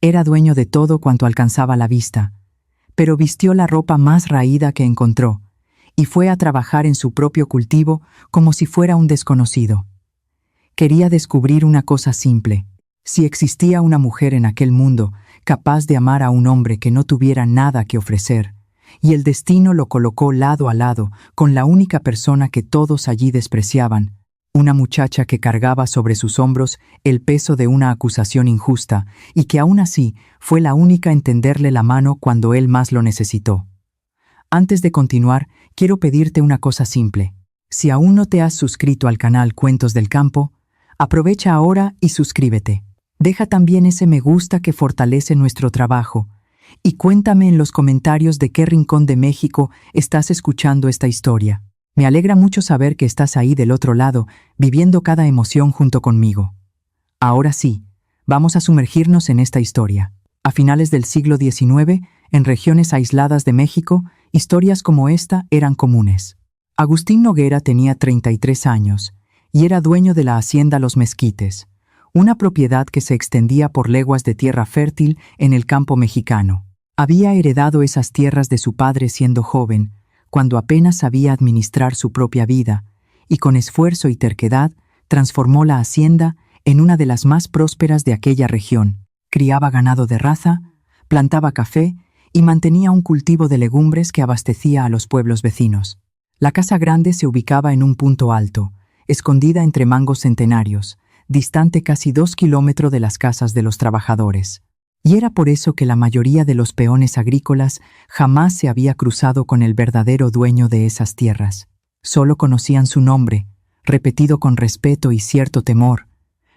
Era dueño de todo cuanto alcanzaba la vista, pero vistió la ropa más raída que encontró y fue a trabajar en su propio cultivo como si fuera un desconocido. Quería descubrir una cosa simple: si existía una mujer en aquel mundo capaz de amar a un hombre que no tuviera nada que ofrecer, y el destino lo colocó lado a lado con la única persona que todos allí despreciaban, una muchacha que cargaba sobre sus hombros el peso de una acusación injusta y que aún así fue la única en tenderle la mano cuando él más lo necesitó. Antes de continuar, quiero pedirte una cosa simple. Si aún no te has suscrito al canal Cuentos del Campo, aprovecha ahora y suscríbete. Deja también ese me gusta que fortalece nuestro trabajo y cuéntame en los comentarios de qué rincón de México estás escuchando esta historia. Me alegra mucho saber que estás ahí del otro lado, viviendo cada emoción junto conmigo. Ahora sí, vamos a sumergirnos en esta historia. A finales del siglo XIX, en regiones aisladas de México, historias como esta eran comunes. Agustín Noguera tenía 33 años y era dueño de la hacienda Los Mezquites, una propiedad que se extendía por leguas de tierra fértil en el campo mexicano. Había heredado esas tierras de su padre siendo joven, cuando apenas sabía administrar su propia vida, y con esfuerzo y terquedad transformó la hacienda en una de las más prósperas de aquella región. Criaba ganado de raza, plantaba café y mantenía un cultivo de legumbres que abastecía a los pueblos vecinos. La casa grande se ubicaba en un punto alto, escondida entre mangos centenarios, distante casi 2 kilómetros de las casas de los trabajadores. Y era por eso que la mayoría de los peones agrícolas jamás se había cruzado con el verdadero dueño de esas tierras. Solo conocían su nombre, repetido con respeto y cierto temor,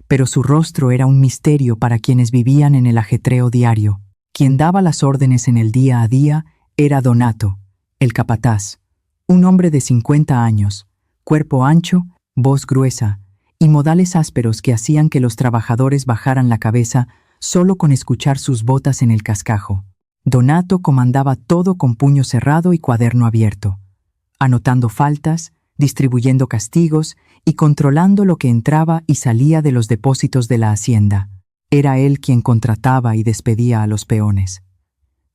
pero su rostro era un misterio para quienes vivían en el ajetreo diario. Quien daba las órdenes en el día a día era Donato, el capataz, un hombre de 50 años, cuerpo ancho, voz gruesa y modales ásperos que hacían que los trabajadores bajaran la cabeza solo con escuchar sus botas en el cascajo. Donato comandaba todo con puño cerrado y cuaderno abierto, anotando faltas, distribuyendo castigos y controlando lo que entraba y salía de los depósitos de la hacienda. Era él quien contrataba y despedía a los peones.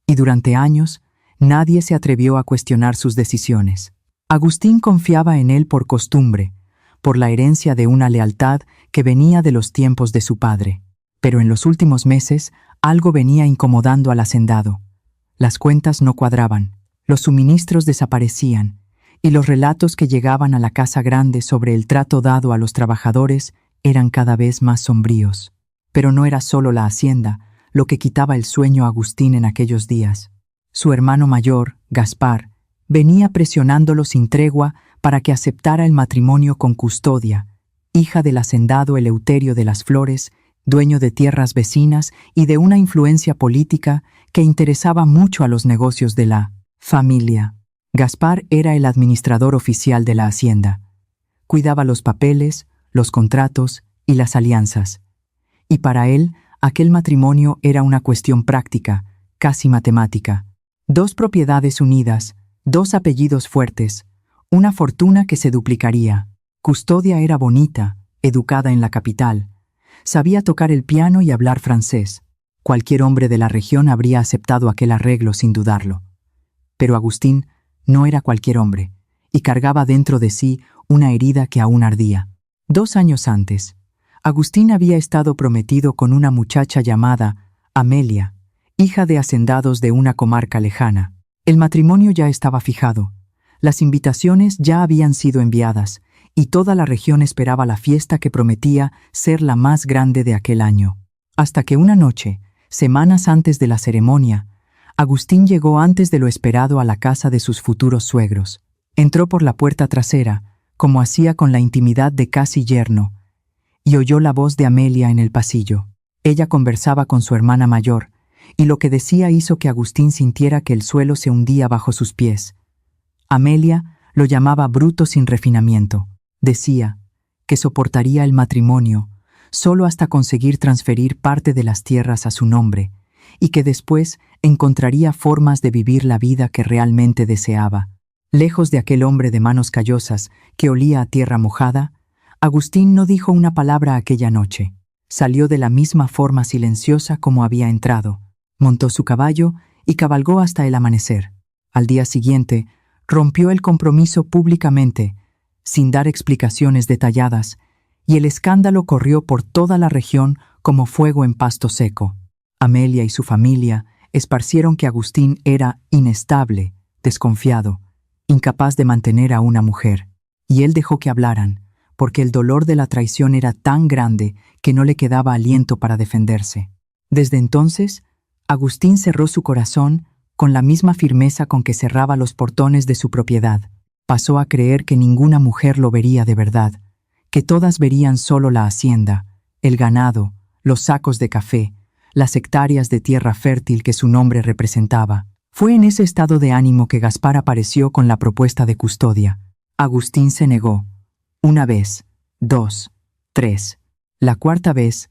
Y durante años, nadie se atrevió a cuestionar sus decisiones. Agustín confiaba en él por costumbre, por la herencia de una lealtad que venía de los tiempos de su padre. Pero en los últimos meses, algo venía incomodando al hacendado. Las cuentas no cuadraban, los suministros desaparecían, y los relatos que llegaban a la casa grande sobre el trato dado a los trabajadores eran cada vez más sombríos. Pero no era solo la hacienda lo que quitaba el sueño a Agustín en aquellos días. Su hermano mayor, Gaspar, venía presionándolo sin tregua para que aceptara el matrimonio con Custodia, hija del hacendado Eleuterio de las Flores, dueño de tierras vecinas y de una influencia política que interesaba mucho a los negocios de la familia. Gaspar era el administrador oficial de la hacienda. Cuidaba los papeles, los contratos y las alianzas. Y para él, aquel matrimonio era una cuestión práctica, casi matemática. 2 propiedades unidas, 2 apellidos fuertes, una fortuna que se duplicaría. Custodia era bonita, educada en la capital. Sabía tocar el piano y hablar francés. Cualquier hombre de la región habría aceptado aquel arreglo sin dudarlo. Pero Agustín no era cualquier hombre, y cargaba dentro de sí una herida que aún ardía. 2 años antes, Agustín había estado prometido con una muchacha llamada Amelia, hija de hacendados de una comarca lejana. El matrimonio ya estaba fijado, las invitaciones ya habían sido enviadas, y toda la región esperaba la fiesta que prometía ser la más grande de aquel año. Hasta que una noche, semanas antes de la ceremonia, Agustín llegó antes de lo esperado a la casa de sus futuros suegros. Entró por la puerta trasera, como hacía con la intimidad de casi yerno, y oyó la voz de Amelia en el pasillo. Ella conversaba con su hermana mayor, y lo que decía hizo que Agustín sintiera que el suelo se hundía bajo sus pies. Amelia lo llamaba bruto sin refinamiento. Decía que soportaría el matrimonio solo hasta conseguir transferir parte de las tierras a su nombre y que después encontraría formas de vivir la vida que realmente deseaba. Lejos de aquel hombre de manos callosas que olía a tierra mojada, Agustín no dijo una palabra aquella noche. Salió de la misma forma silenciosa como había entrado, montó su caballo y cabalgó hasta el amanecer. Al día siguiente, rompió el compromiso públicamente, sin dar explicaciones detalladas, y el escándalo corrió por toda la región como fuego en pasto seco. Amelia y su familia esparcieron que Agustín era inestable, desconfiado, incapaz de mantener a una mujer, y él dejó que hablaran, porque el dolor de la traición era tan grande que no le quedaba aliento para defenderse. Desde entonces, Agustín cerró su corazón con la misma firmeza con que cerraba los portones de su propiedad. Pasó a creer que ninguna mujer lo vería de verdad, que todas verían solo la hacienda, el ganado, los sacos de café, las hectáreas de tierra fértil que su nombre representaba. Fue en ese estado de ánimo que Gaspar apareció con la propuesta de custodia. Agustín se negó. Una vez, 2, 3. La cuarta vez,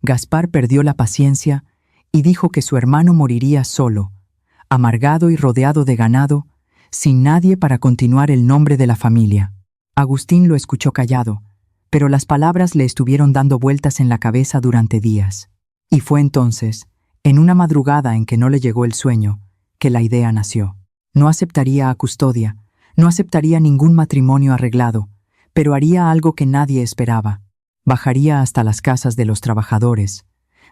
Gaspar perdió la paciencia y dijo que su hermano moriría solo, amargado y rodeado de ganado, sin nadie para continuar el nombre de la familia. Agustín lo escuchó callado, pero las palabras le estuvieron dando vueltas en la cabeza durante días. Y fue entonces, en una madrugada en que no le llegó el sueño, que la idea nació. No aceptaría a custodia, no aceptaría ningún matrimonio arreglado, pero haría algo que nadie esperaba. Bajaría hasta las casas de los trabajadores,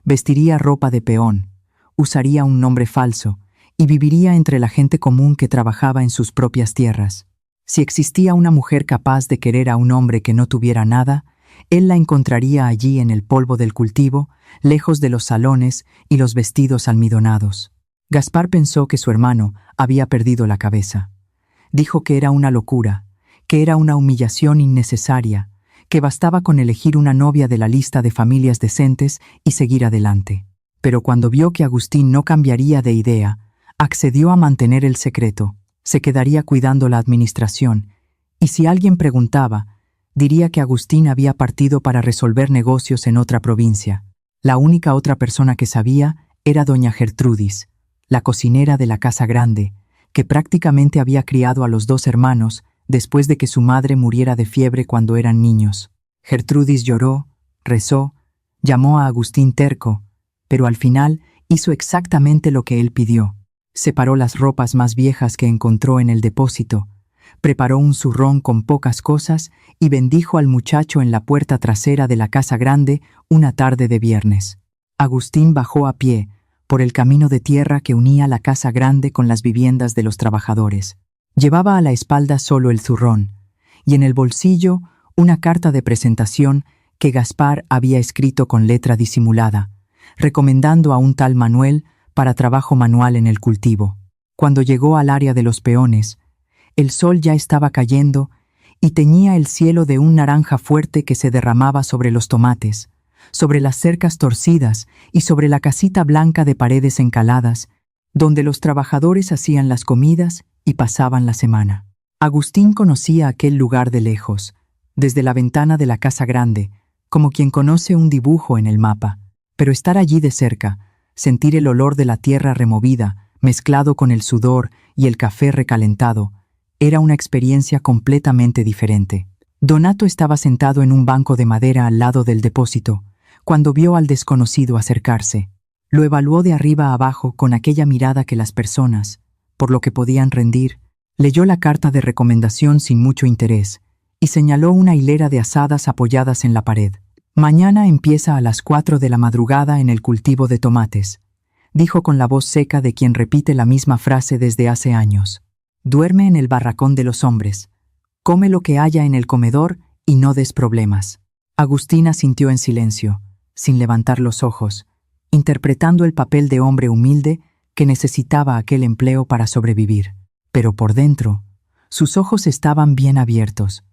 vestiría ropa de peón, usaría un nombre falso y viviría entre la gente común que trabajaba en sus propias tierras. Si existía una mujer capaz de querer a un hombre que no tuviera nada, él la encontraría allí en el polvo del cultivo, lejos de los salones y los vestidos almidonados. Gaspar pensó que su hermano había perdido la cabeza. Dijo que era una locura, que era una humillación innecesaria, que bastaba con elegir una novia de la lista de familias decentes y seguir adelante. Pero cuando vio que Agustín no cambiaría de idea, accedió a mantener el secreto, se quedaría cuidando la administración, y si alguien preguntaba, diría que Agustín había partido para resolver negocios en otra provincia. La única otra persona que sabía era doña Gertrudis, la cocinera de la casa grande, que prácticamente había criado a los dos hermanos después de que su madre muriera de fiebre cuando eran niños. Gertrudis lloró, rezó, llamó a Agustín terco, pero al final hizo exactamente lo que él pidió. Separó las ropas más viejas que encontró en el depósito, preparó un zurrón con pocas cosas y bendijo al muchacho en la puerta trasera de la casa grande una tarde de viernes. Agustín bajó a pie por el camino de tierra que unía la casa grande con las viviendas de los trabajadores. Llevaba a la espalda solo el zurrón, y en el bolsillo una carta de presentación que Gaspar había escrito con letra disimulada, recomendando a un tal Manuel para trabajo manual en el cultivo. Cuando llegó al área de los peones, el sol ya estaba cayendo y teñía el cielo de un naranja fuerte que se derramaba sobre los tomates, sobre las cercas torcidas y sobre la casita blanca de paredes encaladas, donde los trabajadores hacían las comidas y pasaban la semana. Agustín conocía aquel lugar de lejos, desde la ventana de la casa grande, como quien conoce un dibujo en el mapa, pero estar allí de cerca, sentir el olor de la tierra removida, mezclado con el sudor y el café recalentado, era una experiencia completamente diferente. Donato estaba sentado en un banco de madera al lado del depósito, cuando vio al desconocido acercarse. Lo evaluó de arriba a abajo con aquella mirada que las personas, por lo que podían rendir, leyó la carta de recomendación sin mucho interés y señaló una hilera de azadas apoyadas en la pared. Mañana empieza a las 4 de la madrugada en el cultivo de tomates, dijo con la voz seca de quien repite la misma frase desde hace años. Duerme en el barracón de los hombres, come lo que haya en el comedor y no des problemas. Agustín asintió en silencio, sin levantar los ojos, interpretando el papel de hombre humilde que necesitaba aquel empleo para sobrevivir. Pero por dentro, sus ojos estaban bien abiertos,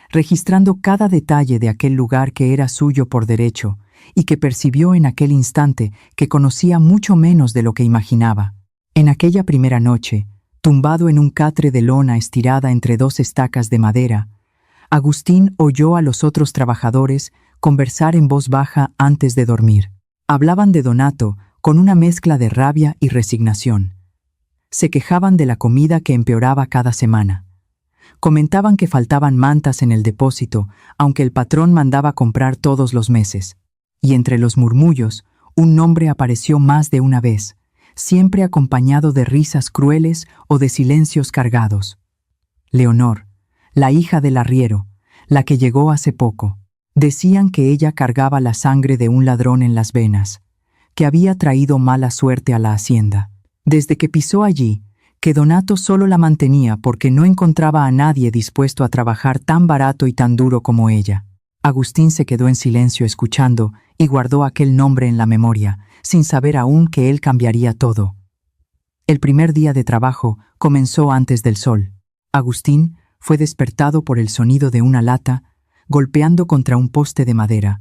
registrando cada detalle de aquel lugar que era suyo por derecho y que percibió en aquel instante que conocía mucho menos de lo que imaginaba. En aquella primera noche, tumbado en un catre de lona estirada entre dos estacas de madera, Agustín oyó a los otros trabajadores conversar en voz baja antes de dormir. Hablaban de Donato con una mezcla de rabia y resignación. Se quejaban de la comida que empeoraba cada semana. Comentaban que faltaban mantas en el depósito, aunque el patrón mandaba comprar todos los meses. y entre los murmullos, un nombre apareció más de una vez, siempre acompañado de risas crueles o de silencios cargados. Leonor, la hija del arriero, la que llegó hace poco. Decían que ella cargaba la sangre de un ladrón en las venas, que había traído mala suerte a la hacienda. Desde que pisó allí, que Donato solo la mantenía porque no encontraba a nadie dispuesto a trabajar tan barato y tan duro como ella. Agustín se quedó en silencio escuchando y guardó aquel nombre en la memoria, sin saber aún que él cambiaría todo. El primer día de trabajo comenzó antes del sol. Agustín fue despertado por el sonido de una lata golpeando contra un poste de madera,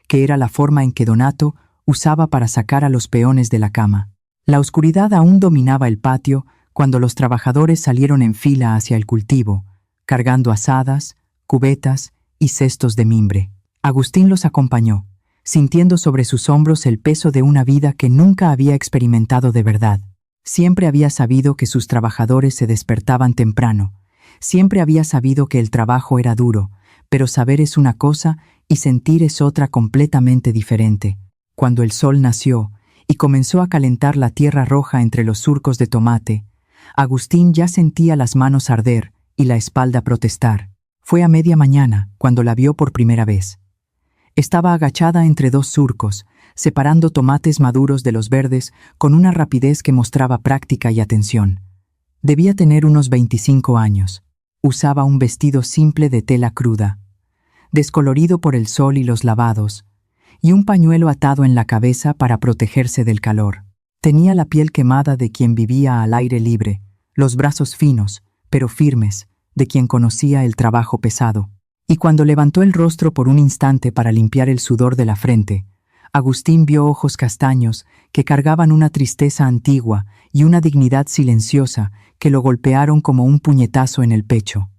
que era la forma en que Donato usaba para sacar a los peones de la cama. La oscuridad aún dominaba el patio cuando los trabajadores salieron en fila hacia el cultivo, cargando azadas, cubetas y cestos de mimbre. Agustín los acompañó, sintiendo sobre sus hombros el peso de una vida que nunca había experimentado de verdad. Siempre había sabido que sus trabajadores se despertaban temprano, siempre había sabido que el trabajo era duro, pero saber es una cosa y sentir es otra completamente diferente. Cuando el sol nació y comenzó a calentar la tierra roja entre los surcos de tomate, Agustín ya sentía las manos arder y la espalda protestar. Fue a media mañana cuando la vio por primera vez. Estaba agachada entre dos surcos, separando tomates maduros de los verdes con una rapidez que mostraba práctica y atención. Debía tener unos 25 años. Usaba un vestido simple de tela cruda, descolorido por el sol y los lavados, y un pañuelo atado en la cabeza para protegerse del calor. Tenía la piel quemada de quien vivía al aire libre, los brazos finos, pero firmes, de quien conocía el trabajo pesado. Y cuando levantó el rostro por un instante para limpiar el sudor de la frente, Agustín vio ojos castaños que cargaban una tristeza antigua y una dignidad silenciosa que lo golpearon como un puñetazo en el pecho.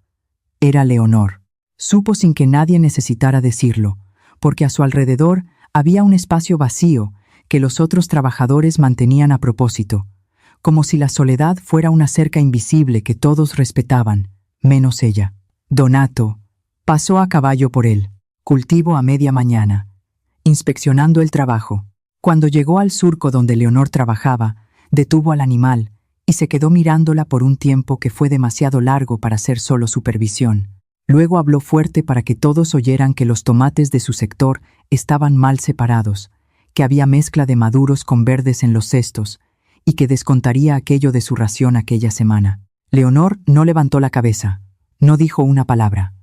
Era Leonor. Supo sin que nadie necesitara decirlo, porque a su alrededor había un espacio vacío que los otros trabajadores mantenían a propósito, como si la soledad fuera una cerca invisible que todos respetaban, menos ella. Donato pasó a caballo por él, cultivo a media mañana, inspeccionando el trabajo. Cuando llegó al surco donde Leonor trabajaba, detuvo al animal y se quedó mirándola por un tiempo que fue demasiado largo para ser solo supervisión. Luego habló fuerte para que todos oyeran que los tomates de su sector estaban mal separados, que había mezcla de maduros con verdes en los cestos, y que descontaría aquello de su ración aquella semana. Leonor no levantó la cabeza, no dijo una palabra.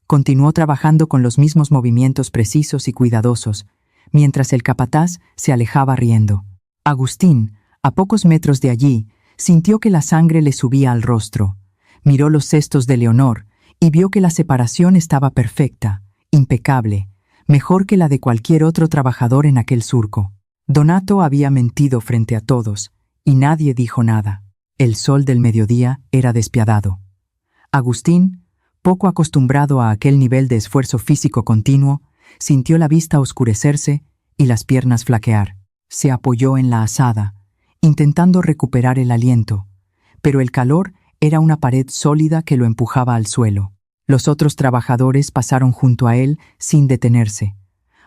Continuó trabajando con los mismos movimientos precisos y cuidadosos, mientras el capataz se alejaba riendo. Agustín, a pocos metros de allí, sintió que la sangre le subía al rostro. Miró los cestos de Leonor y vio que la separación estaba perfecta, impecable, mejor que la de cualquier otro trabajador en aquel surco. Donato había mentido frente a todos, y nadie dijo nada. El sol del mediodía era despiadado. Agustín, poco acostumbrado a aquel nivel de esfuerzo físico continuo, sintió la vista oscurecerse y las piernas flaquear. Se apoyó en la azada, intentando recuperar el aliento, pero el calor era una pared sólida que lo empujaba al suelo. Los otros trabajadores pasaron junto a él sin detenerse,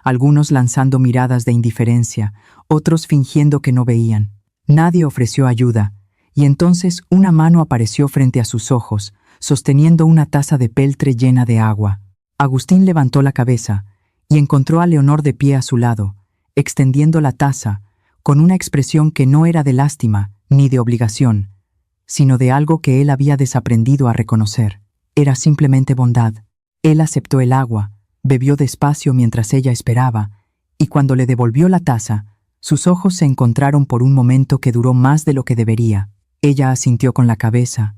algunos lanzando miradas de indiferencia, otros fingiendo que no veían. Nadie ofreció ayuda, y entonces una mano apareció frente a sus ojos, sosteniendo una taza de peltre llena de agua. Agustín levantó la cabeza y encontró a Leonor de pie a su lado, extendiendo la taza, con una expresión que no era de lástima ni de obligación, sino de algo que él había desaprendido a reconocer. Era simplemente bondad. Él aceptó el agua, bebió despacio mientras ella esperaba, y cuando le devolvió la taza, sus ojos se encontraron por un momento que duró más de lo que debería. Ella asintió con la cabeza,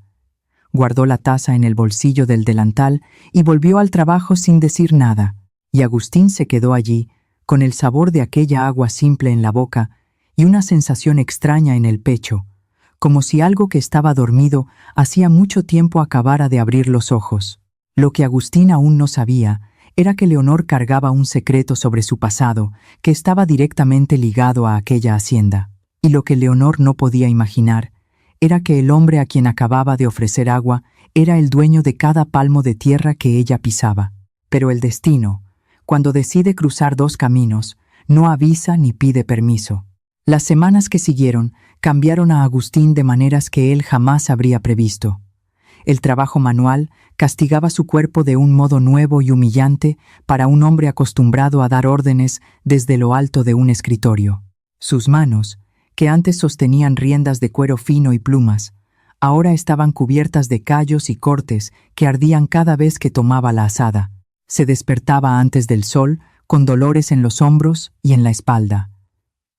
guardó la taza en el bolsillo del delantal y volvió al trabajo sin decir nada, y Agustín se quedó allí, con el sabor de aquella agua simple en la boca y una sensación extraña en el pecho, como si algo que estaba dormido hacía mucho tiempo acabara de abrir los ojos. Lo que Agustín aún no sabía era que Leonor cargaba un secreto sobre su pasado que estaba directamente ligado a aquella hacienda. Y lo que Leonor no podía imaginar era que el hombre a quien acababa de ofrecer agua era el dueño de cada palmo de tierra que ella pisaba. Pero el destino, cuando decide cruzar dos caminos, no avisa ni pide permiso. Las semanas que siguieron cambiaron a Agustín de maneras que él jamás habría previsto. El trabajo manual castigaba su cuerpo de un modo nuevo y humillante para un hombre acostumbrado a dar órdenes desde lo alto de un escritorio. Sus manos, que antes sostenían riendas de cuero fino y plumas, ahora estaban cubiertas de callos y cortes que ardían cada vez que tomaba la azada. Se despertaba antes del sol, con dolores en los hombros y en la espalda.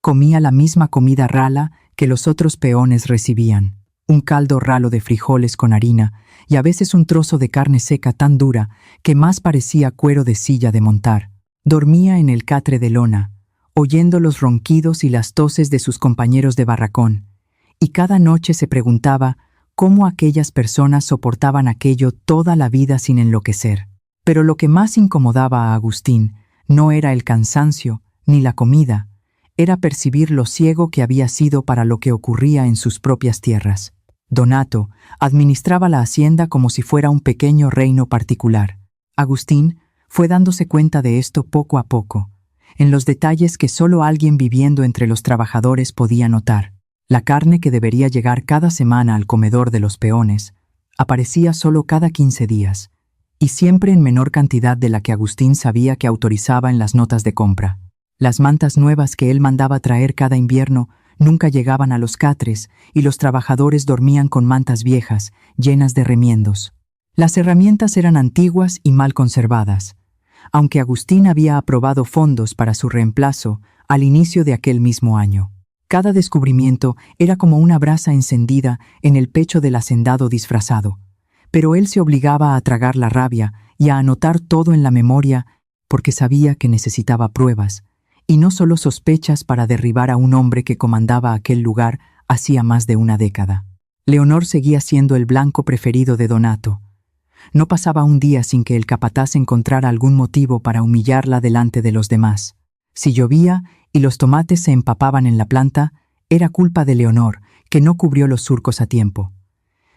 Comía la misma comida rala que los otros peones recibían. Un caldo ralo de frijoles con harina y a veces un trozo de carne seca tan dura que más parecía cuero de silla de montar. Dormía en el catre de lona, oyendo los ronquidos y las toses de sus compañeros de barracón, y cada noche se preguntaba cómo aquellas personas soportaban aquello toda la vida sin enloquecer. Pero lo que más incomodaba a Agustín no era el cansancio ni la comida, era percibir lo ciego que había sido para lo que ocurría en sus propias tierras. Donato administraba la hacienda como si fuera un pequeño reino particular. Agustín fue dándose cuenta de esto poco a poco, en los detalles que solo alguien viviendo entre los trabajadores podía notar. La carne que debería llegar cada semana al comedor de los peones aparecía solo cada 15 días, y siempre en menor cantidad de la que Agustín sabía que autorizaba en las notas de compra. Las mantas nuevas que él mandaba traer cada invierno nunca llegaban a los catres y los trabajadores dormían con mantas viejas, llenas de remiendos. Las herramientas eran antiguas y mal conservadas, aunque Agustín había aprobado fondos para su reemplazo al inicio de aquel mismo año. Cada descubrimiento era como una brasa encendida en el pecho del hacendado disfrazado, pero él se obligaba a tragar la rabia y a anotar todo en la memoria porque sabía que necesitaba pruebas, y no solo sospechas para derribar a un hombre que comandaba aquel lugar hacía más de una década. Leonor seguía siendo el blanco preferido de Donato. No pasaba un día sin que el capataz encontrara algún motivo para humillarla delante de los demás. Si llovía y los tomates se empapaban en la planta, era culpa de Leonor, que no cubrió los surcos a tiempo.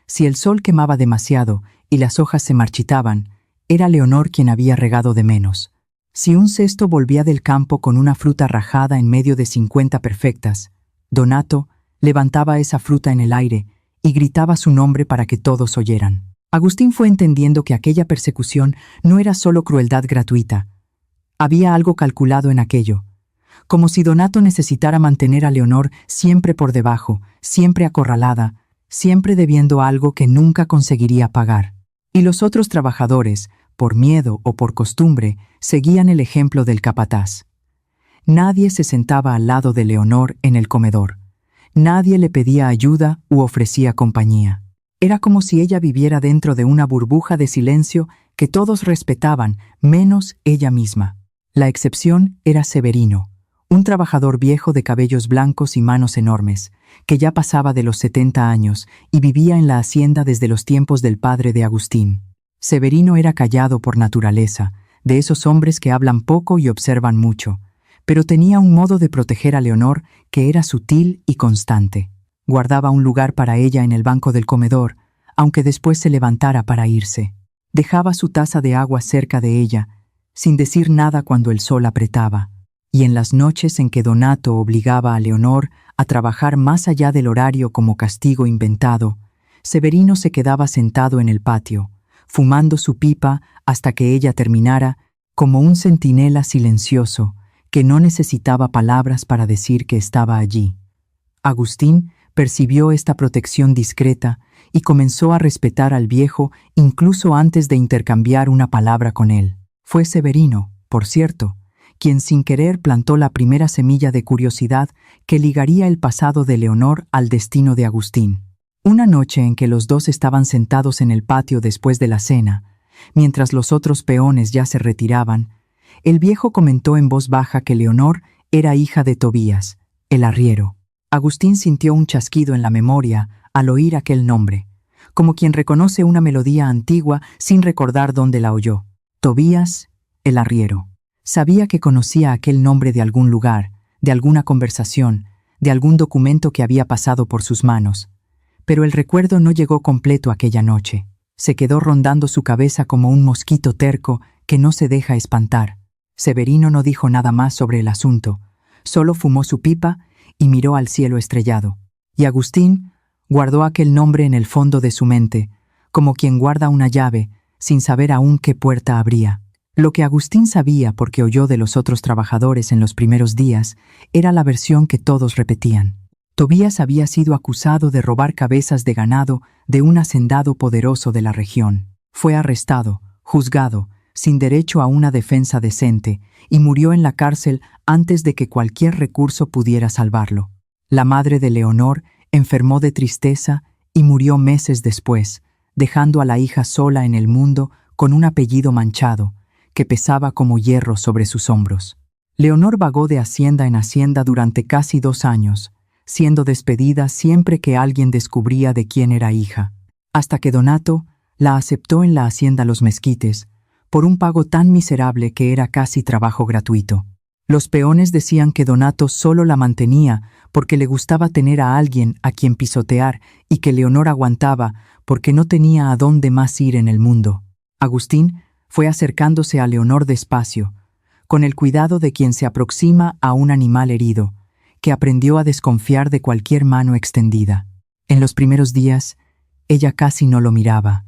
Si el sol quemaba demasiado y las hojas se marchitaban, era Leonor quien había regado de menos. Si un cesto volvía del campo con una fruta rajada en medio de 50 perfectas, Donato levantaba esa fruta en el aire y gritaba su nombre para que todos oyeran. Agustín fue entendiendo que aquella persecución no era solo crueldad gratuita. Había algo calculado en aquello, como si Donato necesitara mantener a Leonor siempre por debajo, siempre acorralada, siempre debiendo algo que nunca conseguiría pagar. Y los otros trabajadores, por miedo o por costumbre, seguían el ejemplo del capataz. Nadie se sentaba al lado de Leonor en el comedor. Nadie le pedía ayuda u ofrecía compañía. Era como si ella viviera dentro de una burbuja de silencio que todos respetaban, menos ella misma. La excepción era Severino, un trabajador viejo de cabellos blancos y manos enormes, que ya pasaba de los 70 años y vivía en la hacienda desde los tiempos del padre de Agustín. Severino era callado por naturaleza, de esos hombres que hablan poco y observan mucho, pero tenía un modo de proteger a Leonor que era sutil y constante. Guardaba un lugar para ella en el banco del comedor, aunque después se levantara para irse. Dejaba su taza de agua cerca de ella, sin decir nada cuando el sol apretaba, y en las noches en que Donato obligaba a Leonor a trabajar más allá del horario como castigo inventado, Severino se quedaba sentado en el patio, fumando su pipa hasta que ella terminara, como un centinela silencioso que no necesitaba palabras para decir que estaba allí. Agustín percibió esta protección discreta y comenzó a respetar al viejo incluso antes de intercambiar una palabra con él. Fue Severino, por cierto, quien sin querer plantó la primera semilla de curiosidad que ligaría el pasado de Leonor al destino de Agustín. Una noche en que los dos estaban sentados en el patio después de la cena, mientras los otros peones ya se retiraban, el viejo comentó en voz baja que Leonor era hija de Tobías, el arriero. Agustín sintió un chasquido en la memoria al oír aquel nombre, como quien reconoce una melodía antigua sin recordar dónde la oyó. Tobías, el arriero. Sabía que conocía aquel nombre de algún lugar, de alguna conversación, de algún documento que había pasado por sus manos. Pero el recuerdo no llegó completo aquella noche. Se quedó rondando su cabeza como un mosquito terco que no se deja espantar. Severino no dijo nada más sobre el asunto, Solo fumó su pipa y miró al cielo estrellado. Y Agustín guardó aquel nombre en el fondo de su mente, como quien guarda una llave, sin saber aún qué puerta abría. Lo que Agustín sabía porque oyó de los otros trabajadores en los primeros días era la versión que todos repetían. Tobías había sido acusado de robar cabezas de ganado de un hacendado poderoso de la región. Fue arrestado, juzgado, sin derecho a una defensa decente, y murió en la cárcel antes de que cualquier recurso pudiera salvarlo. La madre de Leonor enfermó de tristeza y murió meses después, dejando a la hija sola en el mundo con un apellido manchado, que pesaba como hierro sobre sus hombros. Leonor vagó de hacienda en hacienda durante casi 2 años, siendo despedida siempre que alguien descubría de quién era hija, hasta que Donato la aceptó en la hacienda Los Mezquites, por un pago tan miserable que era casi trabajo gratuito. Los peones decían que Donato solo la mantenía porque le gustaba tener a alguien a quien pisotear y que Leonor aguantaba porque no tenía a dónde más ir en el mundo. Agustín fue acercándose a Leonor despacio, con el cuidado de quien se aproxima a un animal herido, que aprendió a desconfiar de cualquier mano extendida. En los primeros días, ella casi no lo miraba.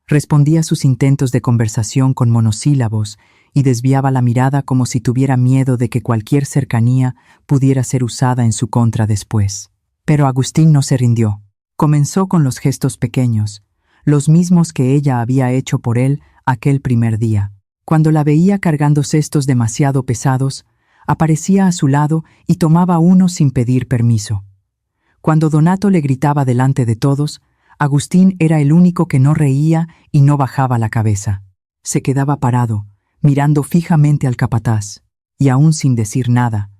Respondía a sus intentos de conversación con monosílabos y desviaba la mirada como si tuviera miedo de que cualquier cercanía pudiera ser usada en su contra después. Pero Agustín no se rindió. Comenzó con los gestos pequeños, los mismos que ella había hecho por él aquel primer día. Cuando la veía cargando cestos demasiado pesados, aparecía a su lado y tomaba uno sin pedir permiso. Cuando Donato le gritaba delante de todos, Agustín era el único que no reía y no bajaba la cabeza. Se quedaba parado, mirando fijamente al capataz, y aún sin decir nada.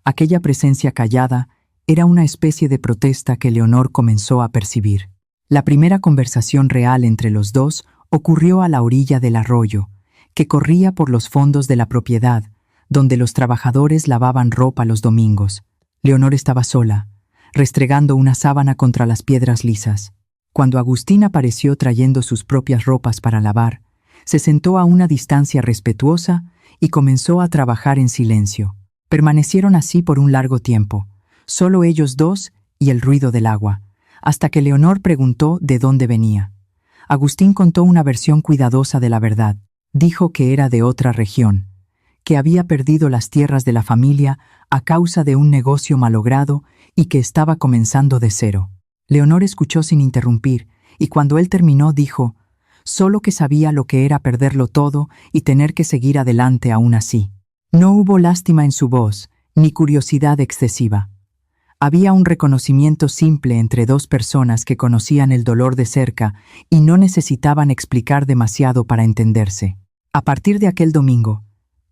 Aquella presencia callada era una especie de protesta que Leonor comenzó a percibir. La primera conversación real entre los dos ocurrió a la orilla del arroyo, que corría por los fondos de la propiedad, donde los trabajadores lavaban ropa los domingos. Leonor estaba sola, restregando una sábana contra las piedras lisas. Cuando Agustín apareció trayendo sus propias ropas para lavar, se sentó a una distancia respetuosa y comenzó a trabajar en silencio. Permanecieron así por un largo tiempo, solo ellos dos y el ruido del agua, hasta que Leonor preguntó de dónde venía. Agustín contó una versión cuidadosa de la verdad. Dijo que era de otra región, que había perdido las tierras de la familia a causa de un negocio malogrado y que estaba comenzando de cero. Leonor escuchó sin interrumpir, y cuando él terminó dijo, solo que sabía lo que era perderlo todo y tener que seguir adelante aún así. No hubo lástima en su voz, ni curiosidad excesiva. Había un reconocimiento simple entre dos personas que conocían el dolor de cerca y no necesitaban explicar demasiado para entenderse. A partir de aquel domingo,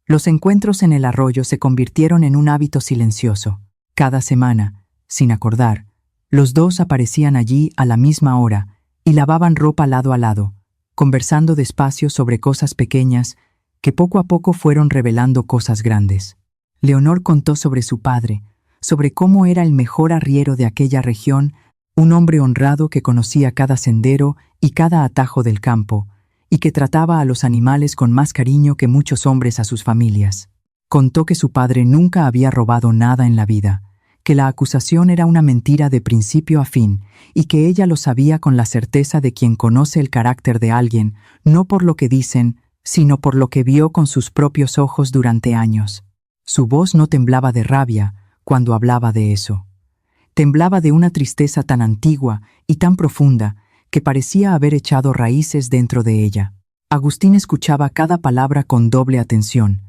los encuentros en el arroyo se convirtieron en un hábito silencioso. Cada semana, sin acordar, los dos aparecían allí a la misma hora y lavaban ropa lado a lado, conversando despacio sobre cosas pequeñas que poco a poco fueron revelando cosas grandes. Leonor contó sobre su padre, sobre cómo era el mejor arriero de aquella región, un hombre honrado que conocía cada sendero y cada atajo del campo, y que trataba a los animales con más cariño que muchos hombres a sus familias. Contó que su padre nunca había robado nada en la vida, que la acusación era una mentira de principio a fin, y que ella lo sabía con la certeza de quien conoce el carácter de alguien, no por lo que dicen, sino por lo que vio con sus propios ojos durante años. Su voz no temblaba de rabia cuando hablaba de eso. Temblaba de una tristeza tan antigua y tan profunda que parecía haber echado raíces dentro de ella. Agustín escuchaba cada palabra con doble atención,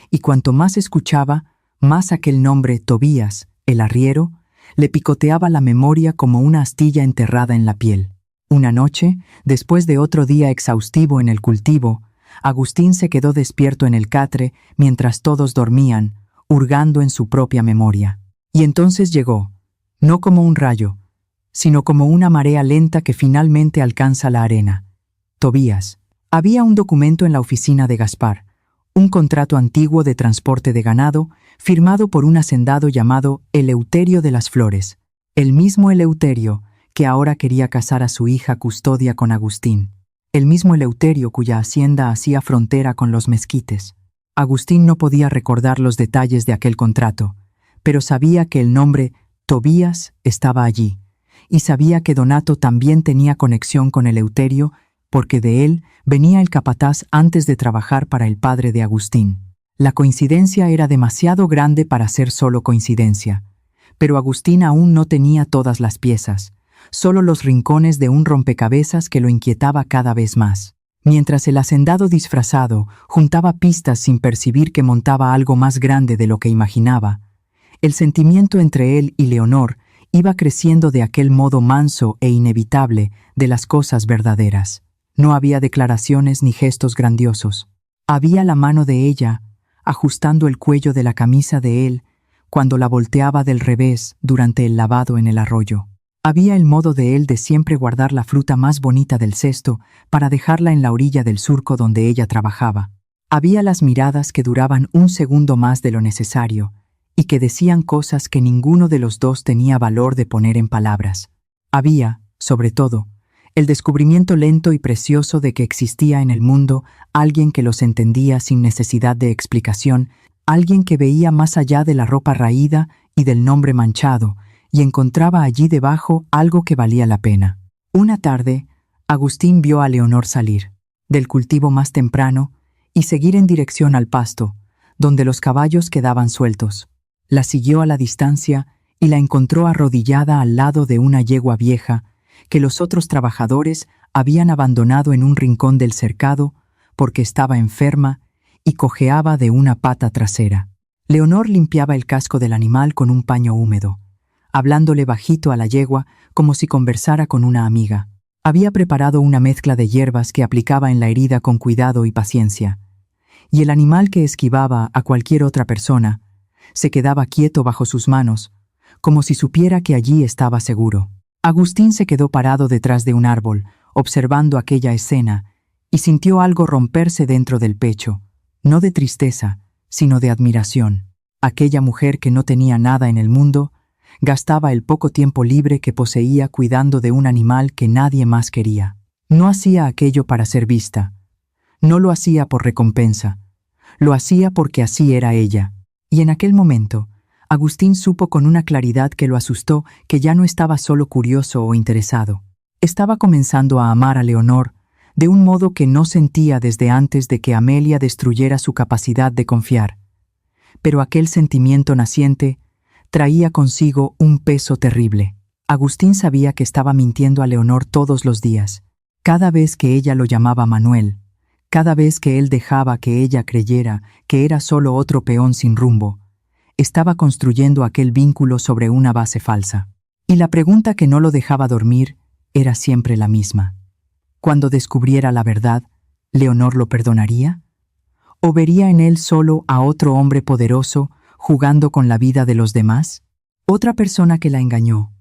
y cuanto más escuchaba, más aquel nombre, Tobías, el arriero, le picoteaba la memoria como una astilla enterrada en la piel. Una noche, después de otro día exhaustivo en el cultivo, Agustín se quedó despierto en el catre mientras todos dormían, hurgando en su propia memoria. Y entonces llegó, no como un rayo, sino como una marea lenta que finalmente alcanza la arena. Tobías. Había un documento en la oficina de Gaspar, un contrato antiguo de transporte de ganado, firmado por un hacendado llamado Eleuterio de las Flores, el mismo Eleuterio que ahora quería casar a su hija Custodia con Agustín, el mismo Eleuterio cuya hacienda hacía frontera con los Mezquites. Agustín no podía recordar los detalles de aquel contrato, pero sabía que el nombre Tobías estaba allí, y sabía que Donato también tenía conexión con Eleuterio, porque de él venía el capataz antes de trabajar para el padre de Agustín. La coincidencia era demasiado grande para ser solo coincidencia, pero Agustín aún no tenía todas las piezas, solo los rincones de un rompecabezas que lo inquietaba cada vez más. Mientras el hacendado disfrazado juntaba pistas sin percibir que montaba algo más grande de lo que imaginaba, el sentimiento entre él y Leonor iba creciendo de aquel modo manso e inevitable de las cosas verdaderas. No había declaraciones ni gestos grandiosos. Había la mano de ella, ajustando el cuello de la camisa de él, cuando la volteaba del revés durante el lavado en el arroyo. Había el modo de él de siempre guardar la fruta más bonita del cesto para dejarla en la orilla del surco donde ella trabajaba. Había las miradas que duraban un segundo más de lo necesario y que decían cosas que ninguno de los dos tenía valor de poner en palabras. Había, sobre todo, el descubrimiento lento y precioso de que existía en el mundo alguien que los entendía sin necesidad de explicación, alguien que veía más allá de la ropa raída y del nombre manchado, y encontraba allí debajo algo que valía la pena. Una tarde, Agustín vio a Leonor salir del cultivo más temprano y seguir en dirección al pasto, donde los caballos quedaban sueltos. La siguió a la distancia y la encontró arrodillada al lado de una yegua vieja que los otros trabajadores habían abandonado en un rincón del cercado porque estaba enferma y cojeaba de una pata trasera. Leonor limpiaba el casco del animal con un paño húmedo, hablándole bajito a la yegua como si conversara con una amiga. Había preparado una mezcla de hierbas que aplicaba en la herida con cuidado y paciencia, y el animal que esquivaba a cualquier otra persona se quedaba quieto bajo sus manos, como si supiera que allí estaba seguro. Agustín se quedó parado detrás de un árbol, observando aquella escena, y sintió algo romperse dentro del pecho, no de tristeza, sino de admiración. Aquella mujer que no tenía nada en el mundo, gastaba el poco tiempo libre que poseía cuidando de un animal que nadie más quería. No hacía aquello para ser vista. No lo hacía por recompensa. Lo hacía porque así era ella. Y en aquel momento, Agustín supo con una claridad que lo asustó que ya no estaba solo curioso o interesado. Estaba comenzando a amar a Leonor de un modo que no sentía desde antes de que Amelia destruyera su capacidad de confiar. Pero aquel sentimiento naciente traía consigo un peso terrible. Agustín sabía que estaba mintiendo a Leonor todos los días, cada vez que ella lo llamaba Manuel, cada vez que él dejaba que ella creyera que era solo otro peón sin rumbo. Estaba construyendo aquel vínculo sobre una base falsa. Y la pregunta que no lo dejaba dormir era siempre la misma. Cuando descubriera la verdad, ¿Leonor lo perdonaría? ¿O vería en él solo a otro hombre poderoso jugando con la vida de los demás? ¿Otra persona que la engañó?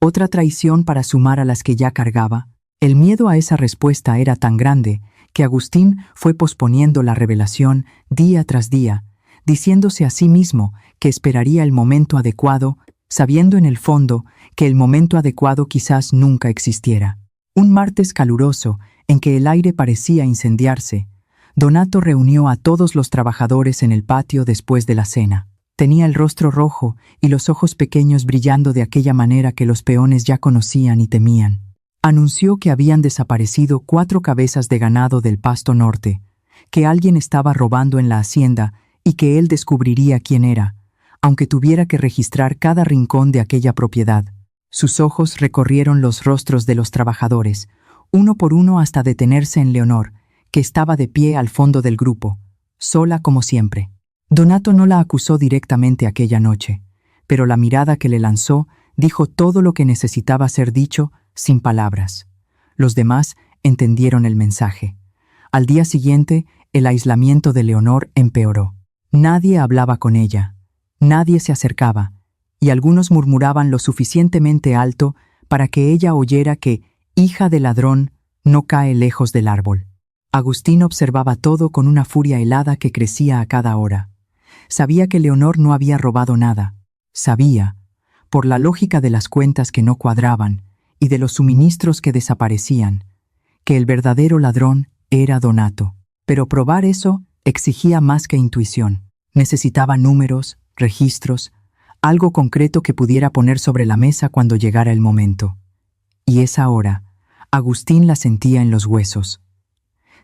¿Otra traición para sumar a las que ya cargaba? El miedo a esa respuesta era tan grande que Agustín fue posponiendo la revelación día tras día, diciéndose a sí mismo que esperaría el momento adecuado, sabiendo en el fondo que el momento adecuado quizás nunca existiera. Un martes caluroso, en que el aire parecía incendiarse, Donato reunió a todos los trabajadores en el patio después de la cena. Tenía el rostro rojo y los ojos pequeños brillando de aquella manera que los peones ya conocían y temían. Anunció que habían desaparecido 4 cabezas de ganado del pasto norte, que alguien estaba robando en la hacienda y que él descubriría quién era, aunque tuviera que registrar cada rincón de aquella propiedad. Sus ojos recorrieron los rostros de los trabajadores, uno por uno hasta detenerse en Leonor, que estaba de pie al fondo del grupo, sola como siempre. Donato no la acusó directamente aquella noche, pero la mirada que le lanzó dijo todo lo que necesitaba ser dicho sin palabras. Los demás entendieron el mensaje. Al día siguiente, el aislamiento de Leonor empeoró. Nadie hablaba con ella, nadie se acercaba, y algunos murmuraban lo suficientemente alto para que ella oyera que «hija de ladrón» no cae lejos del árbol. Agustín observaba todo con una furia helada que crecía a cada hora. Sabía que Leonor no había robado nada. Sabía, por la lógica de las cuentas que no cuadraban y de los suministros que desaparecían, que el verdadero ladrón era Donato. Pero probar eso exigía más que intuición. Necesitaba números, registros, algo concreto que pudiera poner sobre la mesa cuando llegara el momento. Y esa hora, Agustín la sentía en los huesos.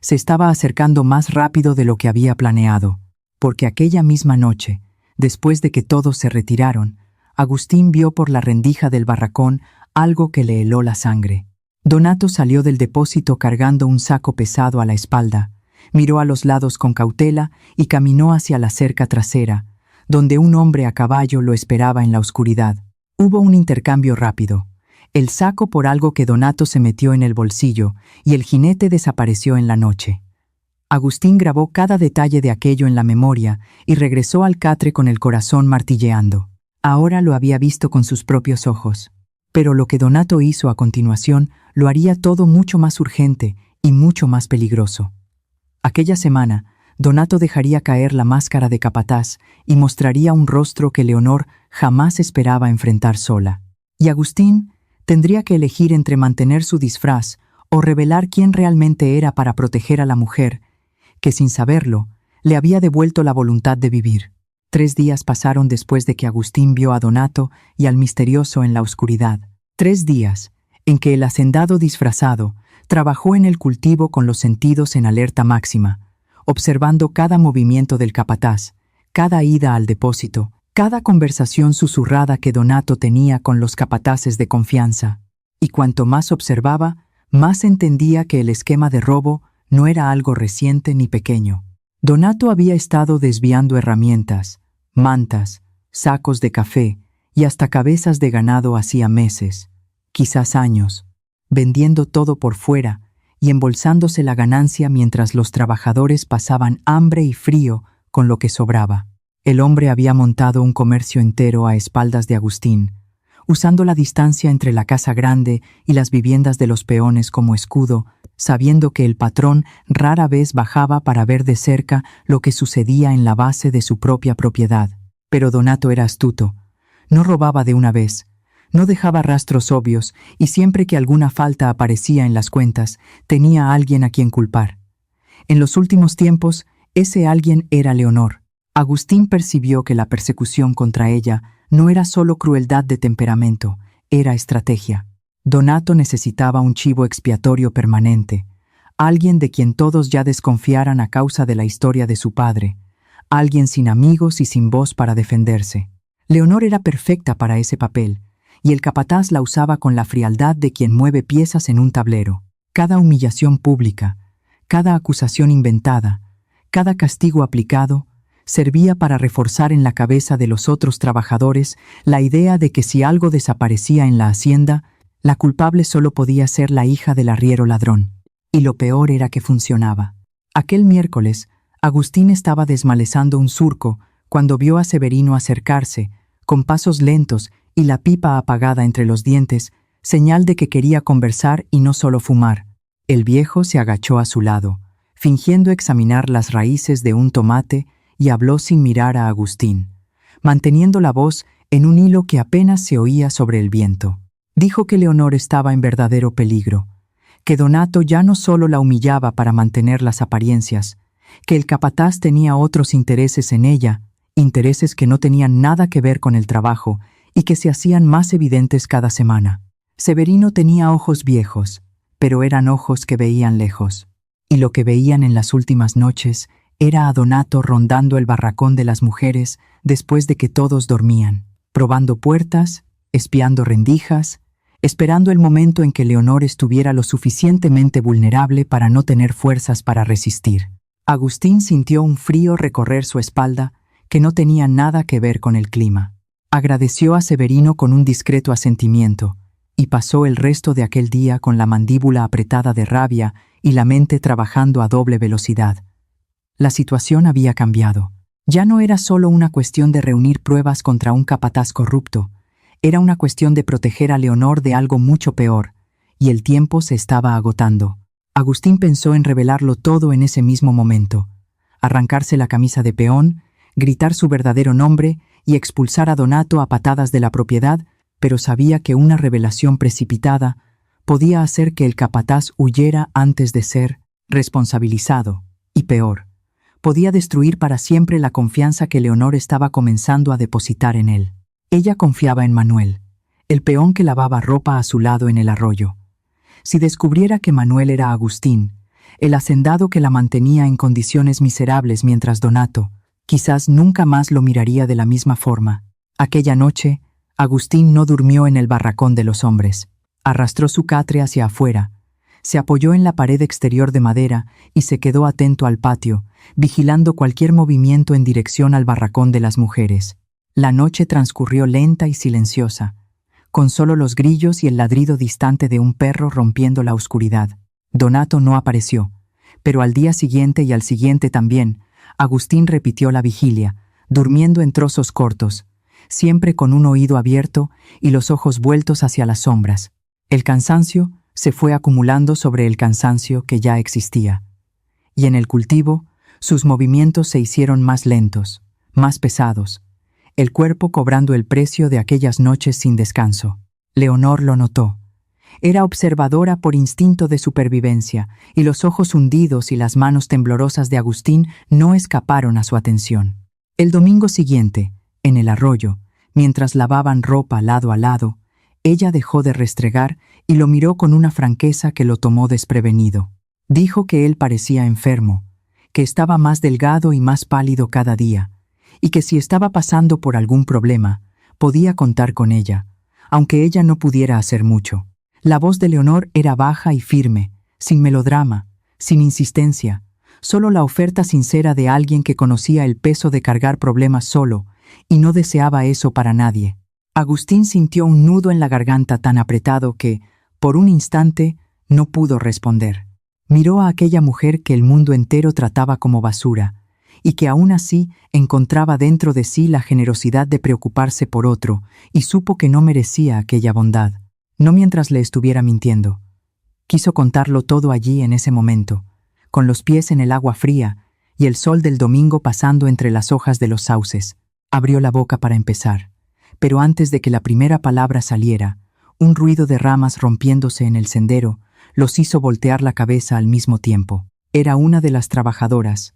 Se estaba acercando más rápido de lo que había planeado, porque aquella misma noche, después de que todos se retiraron, Agustín vio por la rendija del barracón algo que le heló la sangre. Donato salió del depósito cargando un saco pesado a la espalda, miró a los lados con cautela y caminó hacia la cerca trasera, donde un hombre a caballo lo esperaba en la oscuridad. Hubo un intercambio rápido. El saco por algo que Donato se metió en el bolsillo y el jinete desapareció en la noche. Agustín grabó cada detalle de aquello en la memoria y regresó al catre con el corazón martilleando. Ahora lo había visto con sus propios ojos. Pero lo que Donato hizo a continuación lo haría todo mucho más urgente y mucho más peligroso. Aquella semana, Donato dejaría caer la máscara de capataz y mostraría un rostro que Leonor jamás esperaba enfrentar sola. Y Agustín tendría que elegir entre mantener su disfraz o revelar quién realmente era para proteger a la mujer, que sin saberlo, le había devuelto la voluntad de vivir. 3 días pasaron después de que Agustín vio a Donato y al misterioso en la oscuridad. 3 días en que el hacendado disfrazado trabajó en el cultivo con los sentidos en alerta máxima, observando cada movimiento del capataz, cada ida al depósito, cada conversación susurrada que Donato tenía con los capataces de confianza. Y cuanto más observaba, más entendía que el esquema de robo no era algo reciente ni pequeño. Donato había estado desviando herramientas, mantas, sacos de café y hasta cabezas de ganado hacía meses, quizás años, vendiendo todo por fuera y embolsándose la ganancia mientras los trabajadores pasaban hambre y frío con lo que sobraba. El hombre había montado un comercio entero a espaldas de Agustín, usando la distancia entre la casa grande y las viviendas de los peones como escudo, sabiendo que el patrón rara vez bajaba para ver de cerca lo que sucedía en la base de su propia propiedad. Pero Donato era astuto. No robaba de una vez, no dejaba rastros obvios y siempre que alguna falta aparecía en las cuentas, tenía a alguien a quien culpar. En los últimos tiempos, ese alguien era Leonor. Agustín percibió que la persecución contra ella no era solo crueldad de temperamento, era estrategia. Donato necesitaba un chivo expiatorio permanente, alguien de quien todos ya desconfiaran a causa de la historia de su padre, alguien sin amigos y sin voz para defenderse. Leonor era perfecta para ese papel, y el capataz la usaba con la frialdad de quien mueve piezas en un tablero. Cada humillación pública, cada acusación inventada, cada castigo aplicado, servía para reforzar en la cabeza de los otros trabajadores la idea de que si algo desaparecía en la hacienda, la culpable solo podía ser la hija del arriero ladrón. Y lo peor era que funcionaba. Aquel miércoles, Agustín estaba desmalezando un surco cuando vio a Severino acercarse, con pasos lentos y la pipa apagada entre los dientes, señal de que quería conversar y no solo fumar. El viejo se agachó a su lado, fingiendo examinar las raíces de un tomate, y habló sin mirar a Agustín, manteniendo la voz en un hilo que apenas se oía sobre el viento. Dijo que Leonor estaba en verdadero peligro, que Donato ya no solo la humillaba para mantener las apariencias, que el capataz tenía otros intereses en ella, intereses que no tenían nada que ver con el trabajo y que se hacían más evidentes cada semana. Severino tenía ojos viejos, pero eran ojos que veían lejos, y lo que veían en las últimas noches era a Donato rondando el barracón de las mujeres después de que todos dormían, probando puertas, espiando rendijas, esperando el momento en que Leonor estuviera lo suficientemente vulnerable para no tener fuerzas para resistir. Agustín sintió un frío recorrer su espalda que no tenía nada que ver con el clima. Agradeció a Severino con un discreto asentimiento y pasó el resto de aquel día con la mandíbula apretada de rabia y la mente trabajando a doble velocidad. La situación había cambiado. Ya no era solo una cuestión de reunir pruebas contra un capataz corrupto, era una cuestión de proteger a Leonor de algo mucho peor, y el tiempo se estaba agotando. Agustín pensó en revelarlo todo en ese mismo momento, arrancarse la camisa de peón, gritar su verdadero nombre y expulsar a Donato a patadas de la propiedad, pero sabía que una revelación precipitada podía hacer que el capataz huyera antes de ser responsabilizado, y peor, podía destruir para siempre la confianza que Leonor estaba comenzando a depositar en él. Ella confiaba en Manuel, el peón que lavaba ropa a su lado en el arroyo. Si descubriera que Manuel era Agustín, el hacendado que la mantenía en condiciones miserables mientras Donato, quizás nunca más lo miraría de la misma forma. Aquella noche, Agustín no durmió en el barracón de los hombres. Arrastró su catre hacia afuera, se apoyó en la pared exterior de madera y se quedó atento al patio, vigilando cualquier movimiento en dirección al barracón de las mujeres. La noche transcurrió lenta y silenciosa, con solo los grillos y el ladrido distante de un perro rompiendo la oscuridad. Donato no apareció, pero al día siguiente y al siguiente también, Agustín repitió la vigilia, durmiendo en trozos cortos, siempre con un oído abierto y los ojos vueltos hacia las sombras. El cansancio se fue acumulando sobre el cansancio que ya existía. Y en el cultivo, sus movimientos se hicieron más lentos, más pesados, el cuerpo cobrando el precio de aquellas noches sin descanso. Leonor lo notó. Era observadora por instinto de supervivencia, y los ojos hundidos y las manos temblorosas de Agustín no escaparon a su atención. El domingo siguiente, en el arroyo, mientras lavaban ropa lado a lado, ella dejó de restregar y lo miró con una franqueza que lo tomó desprevenido. Dijo que él parecía enfermo, que estaba más delgado y más pálido cada día, y que si estaba pasando por algún problema, podía contar con ella, aunque ella no pudiera hacer mucho. La voz de Leonor era baja y firme, sin melodrama, sin insistencia, solo la oferta sincera de alguien que conocía el peso de cargar problemas solo y no deseaba eso para nadie. Agustín sintió un nudo en la garganta tan apretado que, por un instante, no pudo responder. Miró a aquella mujer que el mundo entero trataba como basura, y que aún así encontraba dentro de sí la generosidad de preocuparse por otro, y supo que no merecía aquella bondad, no mientras le estuviera mintiendo. Quiso contarlo todo allí en ese momento, con los pies en el agua fría y el sol del domingo pasando entre las hojas de los sauces. Abrió la boca para empezar, pero antes de que la primera palabra saliera, un ruido de ramas rompiéndose en el sendero los hizo voltear la cabeza al mismo tiempo. Era una de las trabajadoras,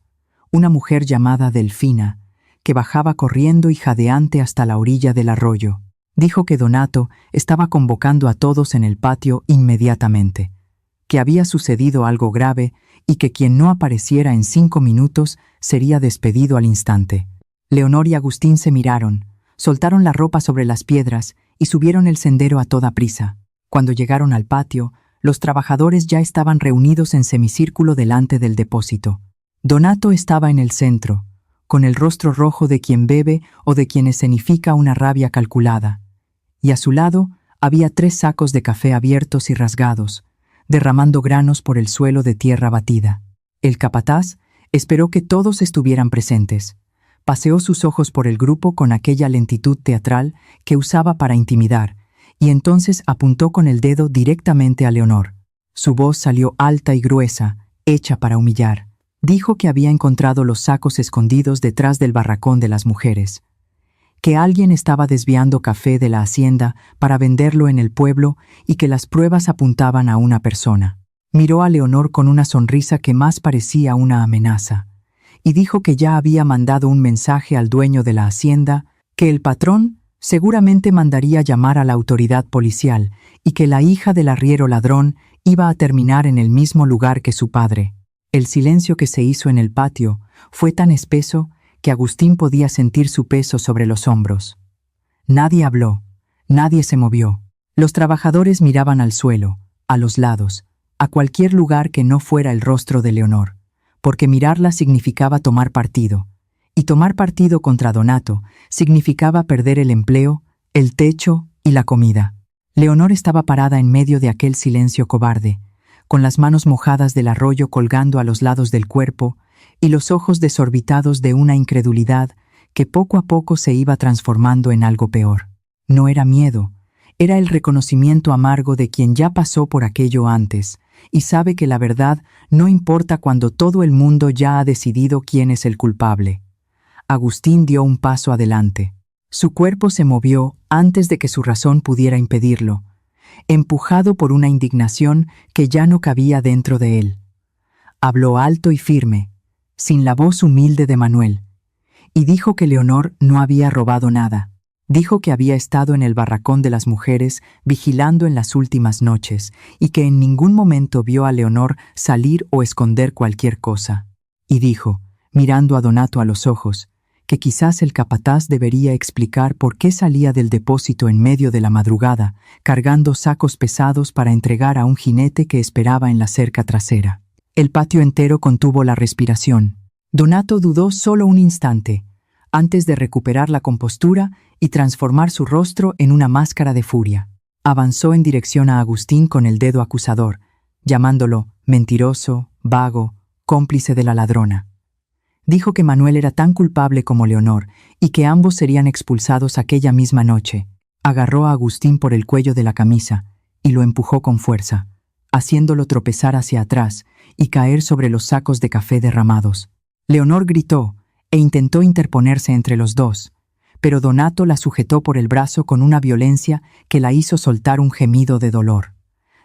una mujer llamada Delfina, que bajaba corriendo y jadeante hasta la orilla del arroyo. Dijo que Donato estaba convocando a todos en el patio inmediatamente, que había sucedido algo grave y que quien no apareciera en 5 minutos sería despedido al instante. Leonor y Agustín se miraron, soltaron la ropa sobre las piedras y subieron el sendero a toda prisa. Cuando llegaron al patio, los trabajadores ya estaban reunidos en semicírculo delante del depósito. Donato estaba en el centro, con el rostro rojo de quien bebe o de quien escenifica una rabia calculada, y a su lado había 3 sacos de café abiertos y rasgados, derramando granos por el suelo de tierra batida. El capataz esperó que todos estuvieran presentes. Paseó sus ojos por el grupo con aquella lentitud teatral que usaba para intimidar, y entonces apuntó con el dedo directamente a Leonor. Su voz salió alta y gruesa, hecha para humillar. Dijo que había encontrado los sacos escondidos detrás del barracón de las mujeres, que alguien estaba desviando café de la hacienda para venderlo en el pueblo y que las pruebas apuntaban a una persona. Miró a Leonor con una sonrisa que más parecía una amenaza, y dijo que ya había mandado un mensaje al dueño de la hacienda, que el patrón seguramente mandaría llamar a la autoridad policial y que la hija del arriero ladrón iba a terminar en el mismo lugar que su padre. El silencio que se hizo en el patio fue tan espeso que Agustín podía sentir su peso sobre los hombros. Nadie habló, nadie se movió. Los trabajadores miraban al suelo, a los lados, a cualquier lugar que no fuera el rostro de Leonor, porque mirarla significaba tomar partido, y tomar partido contra Donato significaba perder el empleo, el techo y la comida. Leonor estaba parada en medio de aquel silencio cobarde, con las manos mojadas del arroyo colgando a los lados del cuerpo y los ojos desorbitados de una incredulidad que poco a poco se iba transformando en algo peor. No era miedo, era el reconocimiento amargo de quien ya pasó por aquello antes y sabe que la verdad no importa cuando todo el mundo ya ha decidido quién es el culpable. Agustín dio un paso adelante. Su cuerpo se movió antes de que su razón pudiera impedirlo, empujado por una indignación que ya no cabía dentro de él. Habló alto y firme, sin la voz humilde de Manuel, y dijo que Leonor no había robado nada. Dijo que había estado en el barracón de las mujeres vigilando en las últimas noches y que en ningún momento vio a Leonor salir o esconder cualquier cosa. Y dijo, mirando a Donato a los ojos, que quizás el capataz debería explicar por qué salía del depósito en medio de la madrugada, cargando sacos pesados para entregar a un jinete que esperaba en la cerca trasera. El patio entero contuvo la respiración. Donato dudó solo un instante, antes de recuperar la compostura y transformar su rostro en una máscara de furia. Avanzó en dirección a Agustín con el dedo acusador, llamándolo mentiroso, vago, cómplice de la ladrona. Dijo que Manuel era tan culpable como Leonor y que ambos serían expulsados aquella misma noche. Agarró a Agustín por el cuello de la camisa y lo empujó con fuerza, haciéndolo tropezar hacia atrás y caer sobre los sacos de café derramados. Leonor gritó e intentó interponerse entre los dos, pero Donato la sujetó por el brazo con una violencia que la hizo soltar un gemido de dolor.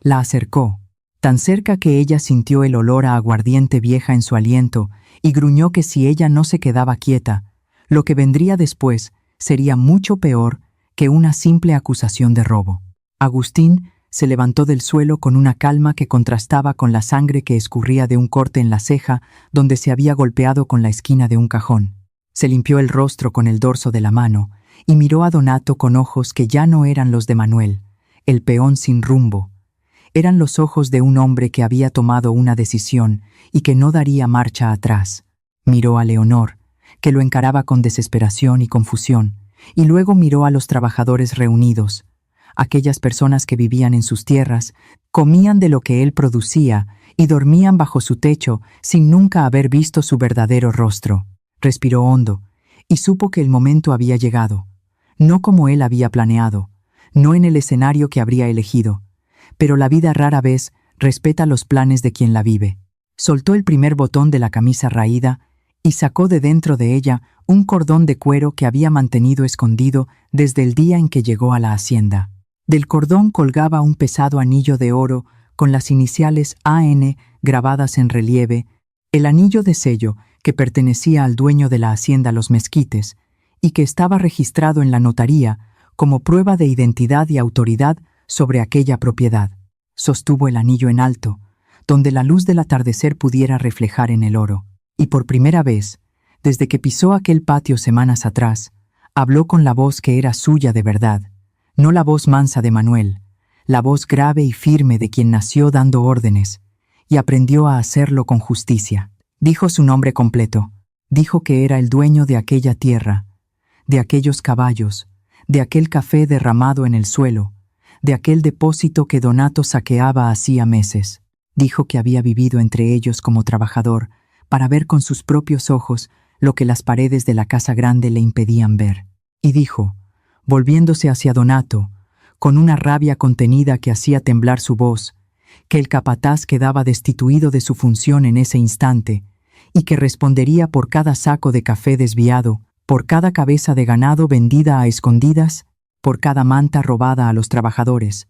La acercó, tan cerca que ella sintió el olor a aguardiente vieja en su aliento y gruñó que si ella no se quedaba quieta, lo que vendría después sería mucho peor que una simple acusación de robo. Agustín se levantó del suelo con una calma que contrastaba con la sangre que escurría de un corte en la ceja donde se había golpeado con la esquina de un cajón. Se limpió el rostro con el dorso de la mano y miró a Donato con ojos que ya no eran los de Manuel, el peón sin rumbo. Eran los ojos de un hombre que había tomado una decisión y que no daría marcha atrás. Miró a Leonor, que lo encaraba con desesperación y confusión, y luego miró a los trabajadores reunidos. Aquellas personas que vivían en sus tierras, comían de lo que él producía y dormían bajo su techo sin nunca haber visto su verdadero rostro. Respiró hondo y supo que el momento había llegado, no como él había planeado, no en el escenario que habría elegido, pero la vida rara vez respeta los planes de quien la vive. Soltó el primer botón de la camisa raída y sacó de dentro de ella un cordón de cuero que había mantenido escondido desde el día en que llegó a la hacienda. Del cordón colgaba un pesado anillo de oro con las iniciales AN grabadas en relieve, el anillo de sello que pertenecía al dueño de la hacienda Los Mezquites y que estaba registrado en la notaría como prueba de identidad y autoridad sobre aquella propiedad. Sostuvo el anillo en alto, donde la luz del atardecer pudiera reflejar en el oro, y por primera vez, desde que pisó aquel patio semanas atrás, habló con la voz que era suya de verdad, no la voz mansa de Manuel, la voz grave y firme de quien nació dando órdenes, y aprendió a hacerlo con justicia. Dijo su nombre completo, dijo que era el dueño de aquella tierra, de aquellos caballos, de aquel café derramado en el suelo, de aquel depósito que Donato saqueaba hacía meses. Dijo que había vivido entre ellos como trabajador, para ver con sus propios ojos lo que las paredes de la casa grande le impedían ver. Y dijo, volviéndose hacia Donato, con una rabia contenida que hacía temblar su voz, que el capataz quedaba destituido de su función en ese instante, y que respondería por cada saco de café desviado, por cada cabeza de ganado vendida a escondidas, por cada manta robada a los trabajadores,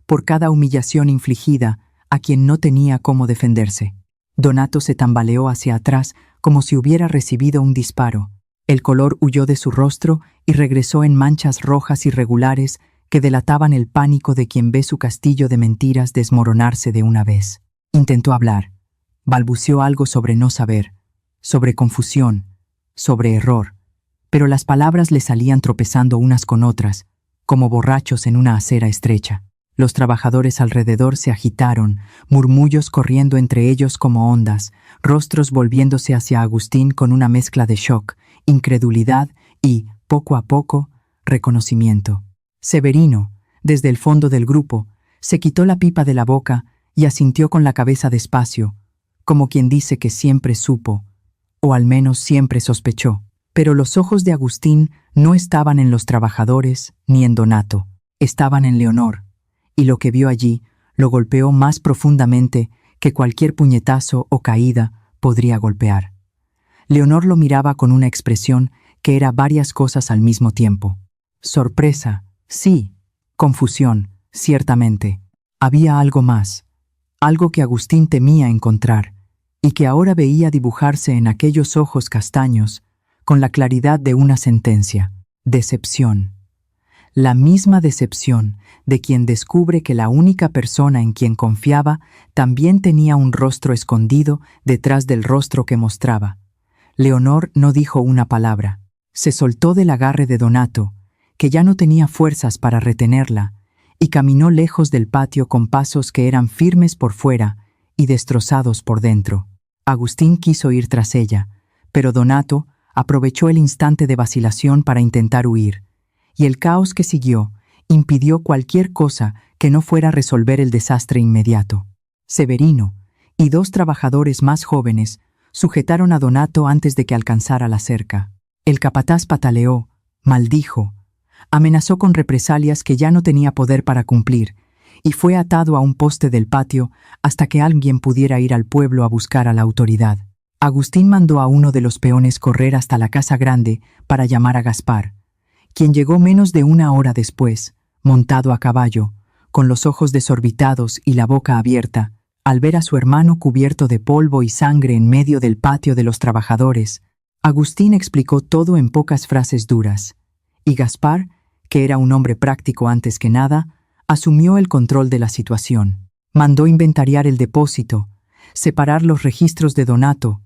por cada humillación infligida a quien no tenía cómo defenderse. Donato se tambaleó hacia atrás como si hubiera recibido un disparo. El color huyó de su rostro y regresó en manchas rojas irregulares que delataban el pánico de quien ve su castillo de mentiras desmoronarse de una vez. Intentó hablar. Balbuceó algo sobre no saber, sobre confusión, sobre error, pero las palabras le salían tropezando unas con otras, como borrachos en una acera estrecha. Los trabajadores alrededor se agitaron, murmullos corriendo entre ellos como ondas, rostros volviéndose hacia Agustín con una mezcla de shock, incredulidad y, poco a poco, reconocimiento. Severino, desde el fondo del grupo, se quitó la pipa de la boca y asintió con la cabeza despacio, como quien dice que siempre supo, o al menos siempre sospechó. Pero los ojos de Agustín no estaban en los trabajadores ni en Donato, estaban en Leonor, y lo que vio allí lo golpeó más profundamente que cualquier puñetazo o caída podría golpear. Leonor lo miraba con una expresión que era varias cosas al mismo tiempo. Sorpresa, sí. Confusión, ciertamente. Había algo más, algo que Agustín temía encontrar, y que ahora veía dibujarse en aquellos ojos castaños con la claridad de una sentencia. Decepción. La misma decepción de quien descubre que la única persona en quien confiaba también tenía un rostro escondido detrás del rostro que mostraba. Leonor no dijo una palabra. Se soltó del agarre de Donato, que ya no tenía fuerzas para retenerla, y caminó lejos del patio con pasos que eran firmes por fuera y destrozados por dentro. Agustín quiso ir tras ella, pero Donato aprovechó el instante de vacilación para intentar huir, y el caos que siguió impidió cualquier cosa que no fuera resolver el desastre inmediato. Severino y 2 trabajadores más jóvenes sujetaron a Donato antes de que alcanzara la cerca. El capataz pataleó, maldijo, amenazó con represalias que ya no tenía poder para cumplir, y fue atado a un poste del patio hasta que alguien pudiera ir al pueblo a buscar a la autoridad. Agustín mandó a uno de los peones correr hasta la casa grande para llamar a Gaspar, quien llegó menos de 1 hora después, montado a caballo, con los ojos desorbitados y la boca abierta, al ver a su hermano cubierto de polvo y sangre en medio del patio de los trabajadores. Agustín explicó todo en pocas frases duras, y Gaspar, que era un hombre práctico antes que nada, asumió el control de la situación. Mandó inventariar el depósito, separar los registros de Donato,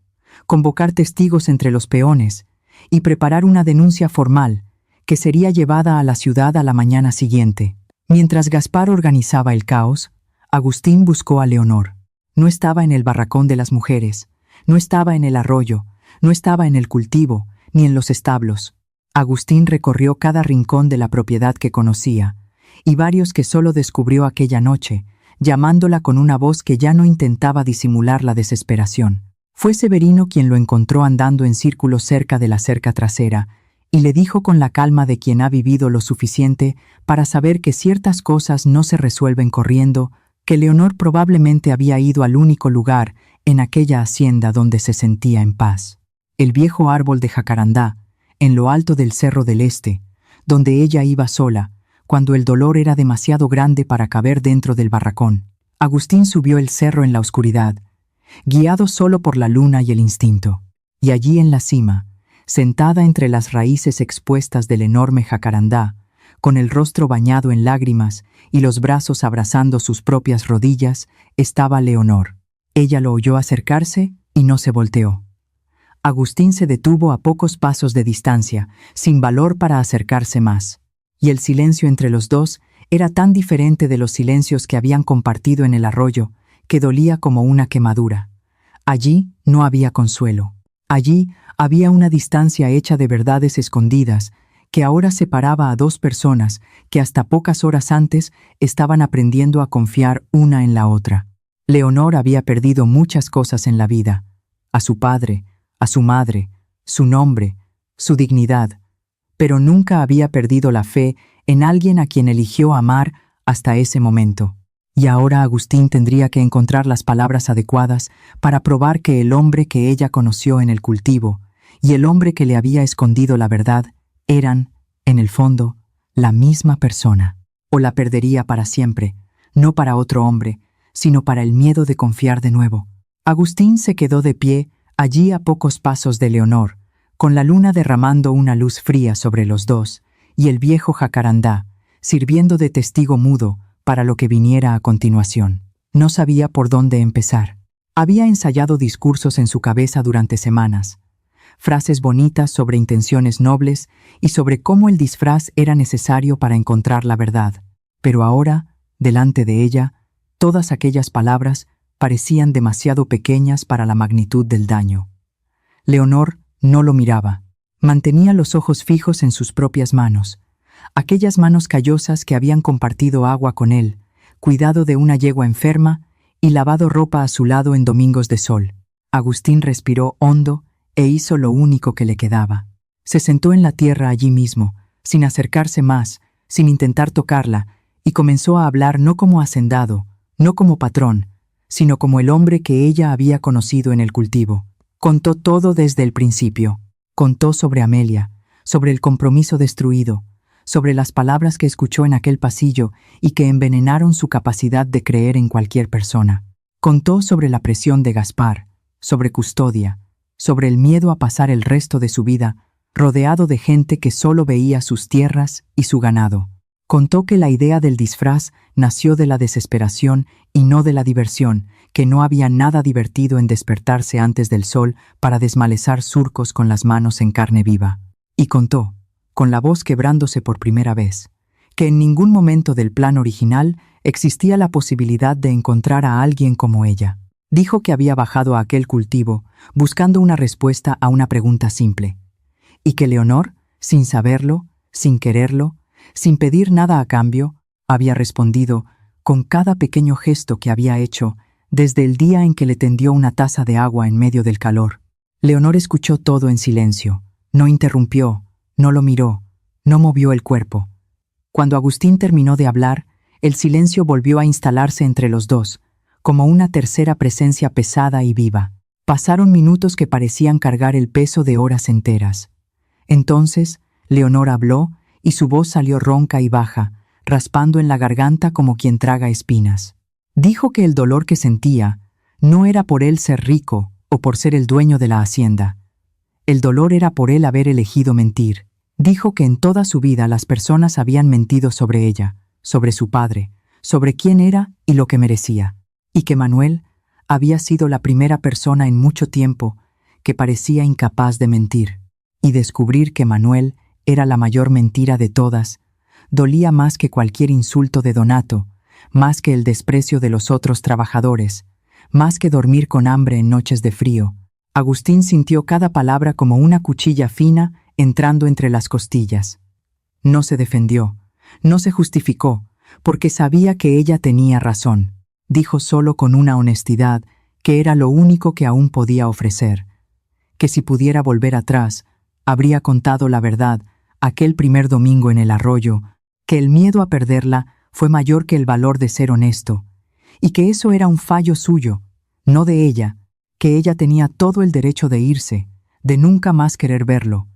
convocar testigos entre los peones y preparar una denuncia formal que sería llevada a la ciudad a la mañana siguiente. Mientras Gaspar organizaba el caos, Agustín buscó a Leonor. No estaba en el barracón de las mujeres, no estaba en el arroyo, no estaba en el cultivo, ni en los establos. Agustín recorrió cada rincón de la propiedad que conocía, y varios que solo descubrió aquella noche, llamándola con una voz que ya no intentaba disimular la desesperación. Fue Severino quien lo encontró andando en círculos cerca de la cerca trasera, y le dijo con la calma de quien ha vivido lo suficiente para saber que ciertas cosas no se resuelven corriendo, que Leonor probablemente había ido al único lugar en aquella hacienda donde se sentía en paz. El viejo árbol de jacarandá, en lo alto del Cerro del Este, donde ella iba sola, cuando el dolor era demasiado grande para caber dentro del barracón. Agustín subió el cerro en la oscuridad, guiado solo por la luna y el instinto. Y allí en la cima, sentada entre las raíces expuestas del enorme jacarandá, con el rostro bañado en lágrimas y los brazos abrazando sus propias rodillas, estaba Leonor. Ella lo oyó acercarse y no se volteó. Agustín se detuvo a pocos pasos de distancia, sin valor para acercarse más. Y el silencio entre los dos era tan diferente de los silencios que habían compartido en el arroyo, que dolía como una quemadura. Allí no había consuelo. Allí había una distancia hecha de verdades escondidas, que ahora separaba a 2 personas que hasta pocas horas antes estaban aprendiendo a confiar una en la otra. Leonor había perdido muchas cosas en la vida: a su padre, a su madre, su nombre, su dignidad, pero nunca había perdido la fe en alguien a quien eligió amar hasta ese momento. Y ahora Agustín tendría que encontrar las palabras adecuadas para probar que el hombre que ella conoció en el cultivo y el hombre que le había escondido la verdad eran, en el fondo, la misma persona. O la perdería para siempre, no para otro hombre, sino para el miedo de confiar de nuevo. Agustín se quedó de pie allí a pocos pasos de Leonor, con la luna derramando una luz fría sobre los dos, y el viejo jacarandá, sirviendo de testigo mudo para lo que viniera a continuación. No sabía por dónde empezar. Había ensayado discursos en su cabeza durante semanas, frases bonitas sobre intenciones nobles y sobre cómo el disfraz era necesario para encontrar la verdad. Pero ahora, delante de ella, todas aquellas palabras parecían demasiado pequeñas para la magnitud del daño. Leonor no lo miraba. Mantenía los ojos fijos en sus propias manos, aquellas manos callosas que habían compartido agua con él, cuidado de una yegua enferma y lavado ropa a su lado en domingos de sol. Agustín respiró hondo e hizo lo único que le quedaba. Se sentó en la tierra allí mismo, sin acercarse más, sin intentar tocarla, y comenzó a hablar no como hacendado, no como patrón, sino como el hombre que ella había conocido en el cultivo. Contó todo desde el principio. Contó sobre Amelia, sobre el compromiso destruido, sobre las palabras que escuchó en aquel pasillo y que envenenaron su capacidad de creer en cualquier persona. Contó sobre la presión de Gaspar, sobre Custodia, sobre el miedo a pasar el resto de su vida rodeado de gente que solo veía sus tierras y su ganado. Contó que la idea del disfraz nació de la desesperación y no de la diversión, que no había nada divertido en despertarse antes del sol para desmalezar surcos con las manos en carne viva. Y contó, con la voz quebrándose por primera vez, que en ningún momento del plan original existía la posibilidad de encontrar a alguien como ella. Dijo que había bajado a aquel cultivo buscando una respuesta a una pregunta simple, y que Leonor, sin saberlo, sin quererlo, sin pedir nada a cambio, había respondido con cada pequeño gesto que había hecho desde el día en que le tendió una taza de agua en medio del calor. Leonor escuchó todo en silencio, no interrumpió, no lo miró, no movió el cuerpo. Cuando Agustín terminó de hablar, el silencio volvió a instalarse entre los dos, como una tercera presencia pesada y viva. Pasaron minutos que parecían cargar el peso de horas enteras. Entonces, Leonor habló y su voz salió ronca y baja, raspando en la garganta como quien traga espinas. Dijo que el dolor que sentía no era por él ser rico o por ser el dueño de la hacienda. El dolor era por él haber elegido mentir. Dijo que en toda su vida las personas habían mentido sobre ella, sobre su padre, sobre quién era y lo que merecía, y que Manuel había sido la primera persona en mucho tiempo que parecía incapaz de mentir. Y descubrir que Manuel era la mayor mentira de todas dolía más que cualquier insulto de Donato, más que el desprecio de los otros trabajadores, más que dormir con hambre en noches de frío. Agustín sintió cada palabra como una cuchilla fina entrando entre las costillas. No se defendió, no se justificó, porque sabía que ella tenía razón. Dijo solo con una honestidad que era lo único que aún podía ofrecer, que si pudiera volver atrás, habría contado la verdad aquel primer domingo en el arroyo, que el miedo a perderla fue mayor que el valor de ser honesto, y que eso era un fallo suyo, no de ella, que ella tenía todo el derecho de irse, de nunca más querer verlo,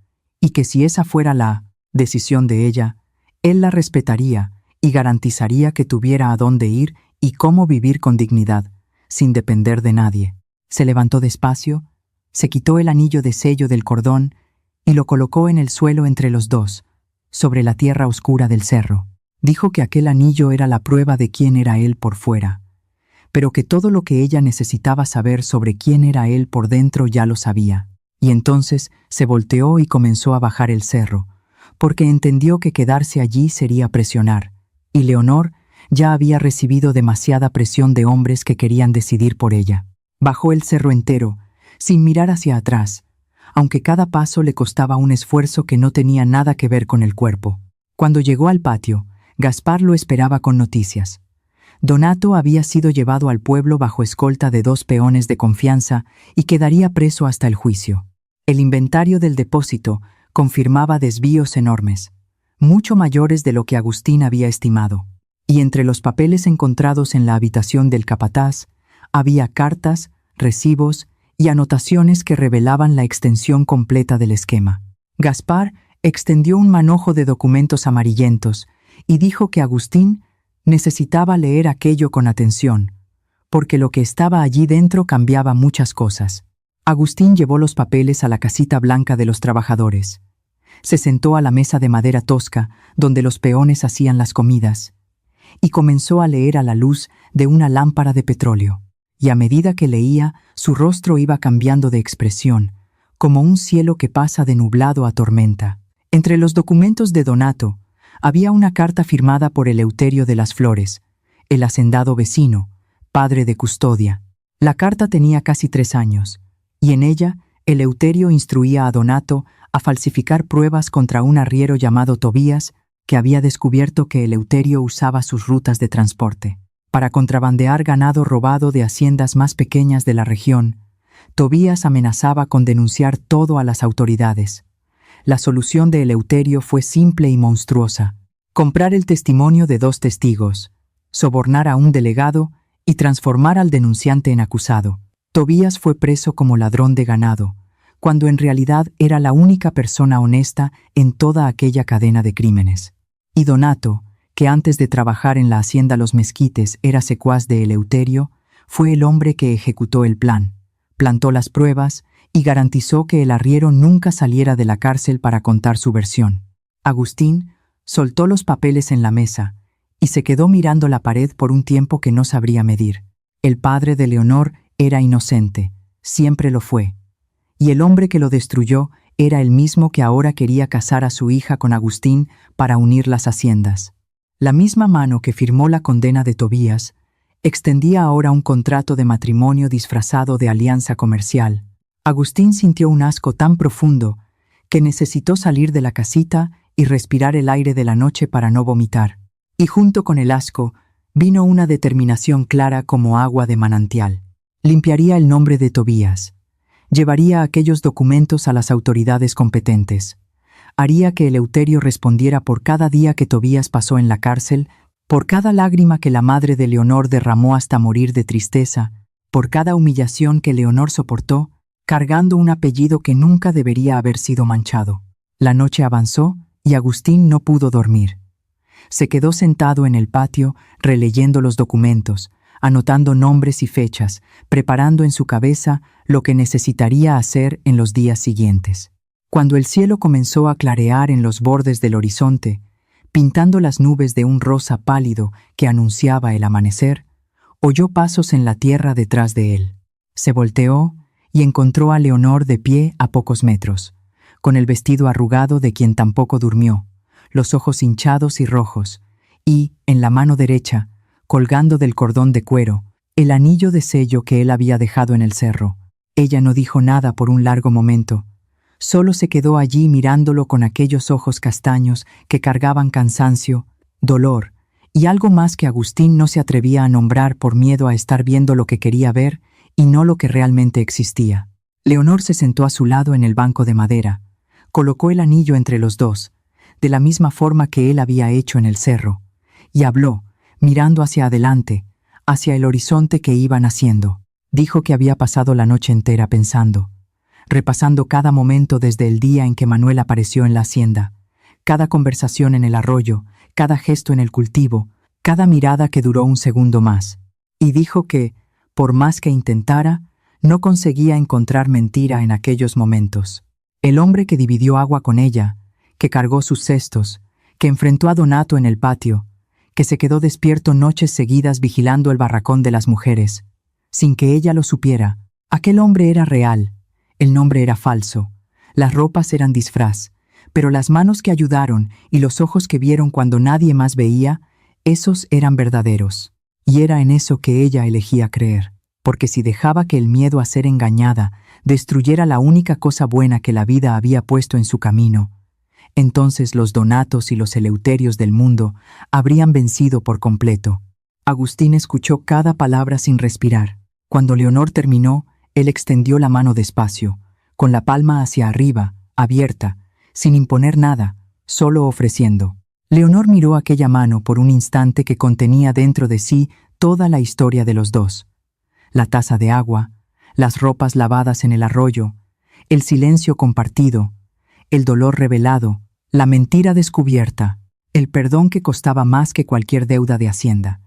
y que si esa fuera la decisión de ella, él la respetaría y garantizaría que tuviera a dónde ir y cómo vivir con dignidad, sin depender de nadie. Se levantó despacio, se quitó el anillo de sello del cordón y lo colocó en el suelo entre los dos, sobre la tierra oscura del cerro. Dijo que aquel anillo era la prueba de quién era él por fuera, pero que todo lo que ella necesitaba saber sobre quién era él por dentro ya lo sabía. Y entonces se volteó y comenzó a bajar el cerro, porque entendió que quedarse allí sería presionar, y Leonor ya había recibido demasiada presión de hombres que querían decidir por ella. Bajó el cerro entero, sin mirar hacia atrás, aunque cada paso le costaba un esfuerzo que no tenía nada que ver con el cuerpo. Cuando llegó al patio, Gaspar lo esperaba con noticias. Donato había sido llevado al pueblo bajo escolta de 2 peones de confianza y quedaría preso hasta el juicio. El inventario del depósito confirmaba desvíos enormes, mucho mayores de lo que Agustín había estimado. Y entre los papeles encontrados en la habitación del capataz, había cartas, recibos y anotaciones que revelaban la extensión completa del esquema. Gaspar extendió un manojo de documentos amarillentos y dijo que Agustín necesitaba leer aquello con atención, porque lo que estaba allí dentro cambiaba muchas cosas. Agustín llevó los papeles a la casita blanca de los trabajadores. Se sentó a la mesa de madera tosca, donde los peones hacían las comidas, y comenzó a leer a la luz de una lámpara de petróleo. Y a medida que leía, su rostro iba cambiando de expresión, como un cielo que pasa de nublado a tormenta. Entre los documentos de Donato, había una carta firmada por Eleuterio de las Flores, el hacendado vecino, padre de custodia. La carta tenía casi 3 años, y en ella Eleuterio instruía a Donato a falsificar pruebas contra un arriero llamado Tobías, que había descubierto que Eleuterio usaba sus rutas de transporte para contrabandear ganado robado de haciendas más pequeñas de la región. Tobías amenazaba con denunciar todo a las autoridades. La solución de Eleuterio fue simple y monstruosa: comprar el testimonio de 2 testigos, sobornar a un delegado y transformar al denunciante en acusado. Tobías fue preso como ladrón de ganado, cuando en realidad era la única persona honesta en toda aquella cadena de crímenes. Y Donato, que antes de trabajar en la hacienda Los Mezquites era secuaz de Eleuterio, fue el hombre que ejecutó el plan, plantó las pruebas y garantizó que el arriero nunca saliera de la cárcel para contar su versión. Agustín Soltó los papeles en la mesa y se quedó mirando la pared por un tiempo que no sabría medir. El padre de Leonor era inocente, siempre lo fue. Y el hombre que lo destruyó era el mismo que ahora quería casar a su hija con Agustín para unir las haciendas. La misma mano que firmó la condena de Tobías extendía ahora un contrato de matrimonio disfrazado de alianza comercial. Agustín sintió un asco tan profundo que necesitó salir de la casita y respirar el aire de la noche para no vomitar. Y junto con el asco vino una determinación clara como agua de manantial. Limpiaría el nombre de Tobías. Llevaría aquellos documentos a las autoridades competentes. Haría que Eleuterio respondiera por cada día que Tobías pasó en la cárcel, por cada lágrima que la madre de Leonor derramó hasta morir de tristeza, por cada humillación que Leonor soportó, cargando un apellido que nunca debería haber sido manchado. La noche avanzó y Agustín no pudo dormir. Se quedó sentado en el patio, releyendo los documentos, anotando nombres y fechas, preparando en su cabeza lo que necesitaría hacer en los días siguientes. Cuando el cielo comenzó a clarear en los bordes del horizonte, pintando las nubes de un rosa pálido que anunciaba el amanecer, oyó pasos en la tierra detrás de él. Se volteó y encontró a Leonor de pie a pocos metros, con el vestido arrugado de quien tampoco durmió, los ojos hinchados y rojos, y, en la mano derecha, colgando del cordón de cuero, el anillo de sello que él había dejado en el cerro. Ella no dijo nada por un largo momento. Solo se quedó allí mirándolo con aquellos ojos castaños que cargaban cansancio, dolor y algo más que Agustín no se atrevía a nombrar por miedo a estar viendo lo que quería ver y no lo que realmente existía. Leonor se sentó a su lado en el banco de madera, colocó el anillo entre los dos, de la misma forma que él había hecho en el cerro, y habló, mirando hacia adelante, hacia el horizonte que iba naciendo. Dijo que había pasado la noche entera pensando, repasando cada momento desde el día en que Manuel apareció en la hacienda, cada conversación en el arroyo, cada gesto en el cultivo, cada mirada que duró un segundo más. Y dijo que, por más que intentara, no conseguía encontrar mentira en aquellos momentos. El hombre que dividió agua con ella, que cargó sus cestos, que enfrentó a Donato en el patio, que se quedó despierto noches seguidas vigilando el barracón de las mujeres, sin que ella lo supiera. Aquel hombre era real, el nombre era falso, las ropas eran disfraz, pero las manos que ayudaron y los ojos que vieron cuando nadie más veía, esos eran verdaderos. Y era en eso que ella elegía creer, porque si dejaba que el miedo a ser engañada destruyera la única cosa buena que la vida había puesto en su camino, entonces los Donatos y los Eleuterios del mundo habrían vencido por completo. Agustín escuchó cada palabra sin respirar. Cuando Leonor terminó, él extendió la mano despacio, con la palma hacia arriba, abierta, sin imponer nada, solo ofreciendo. Leonor miró aquella mano por un instante que contenía dentro de sí toda la historia de los dos. La taza de agua, las ropas lavadas en el arroyo, el silencio compartido, el dolor revelado, la mentira descubierta, el perdón que costaba más que cualquier deuda de hacienda.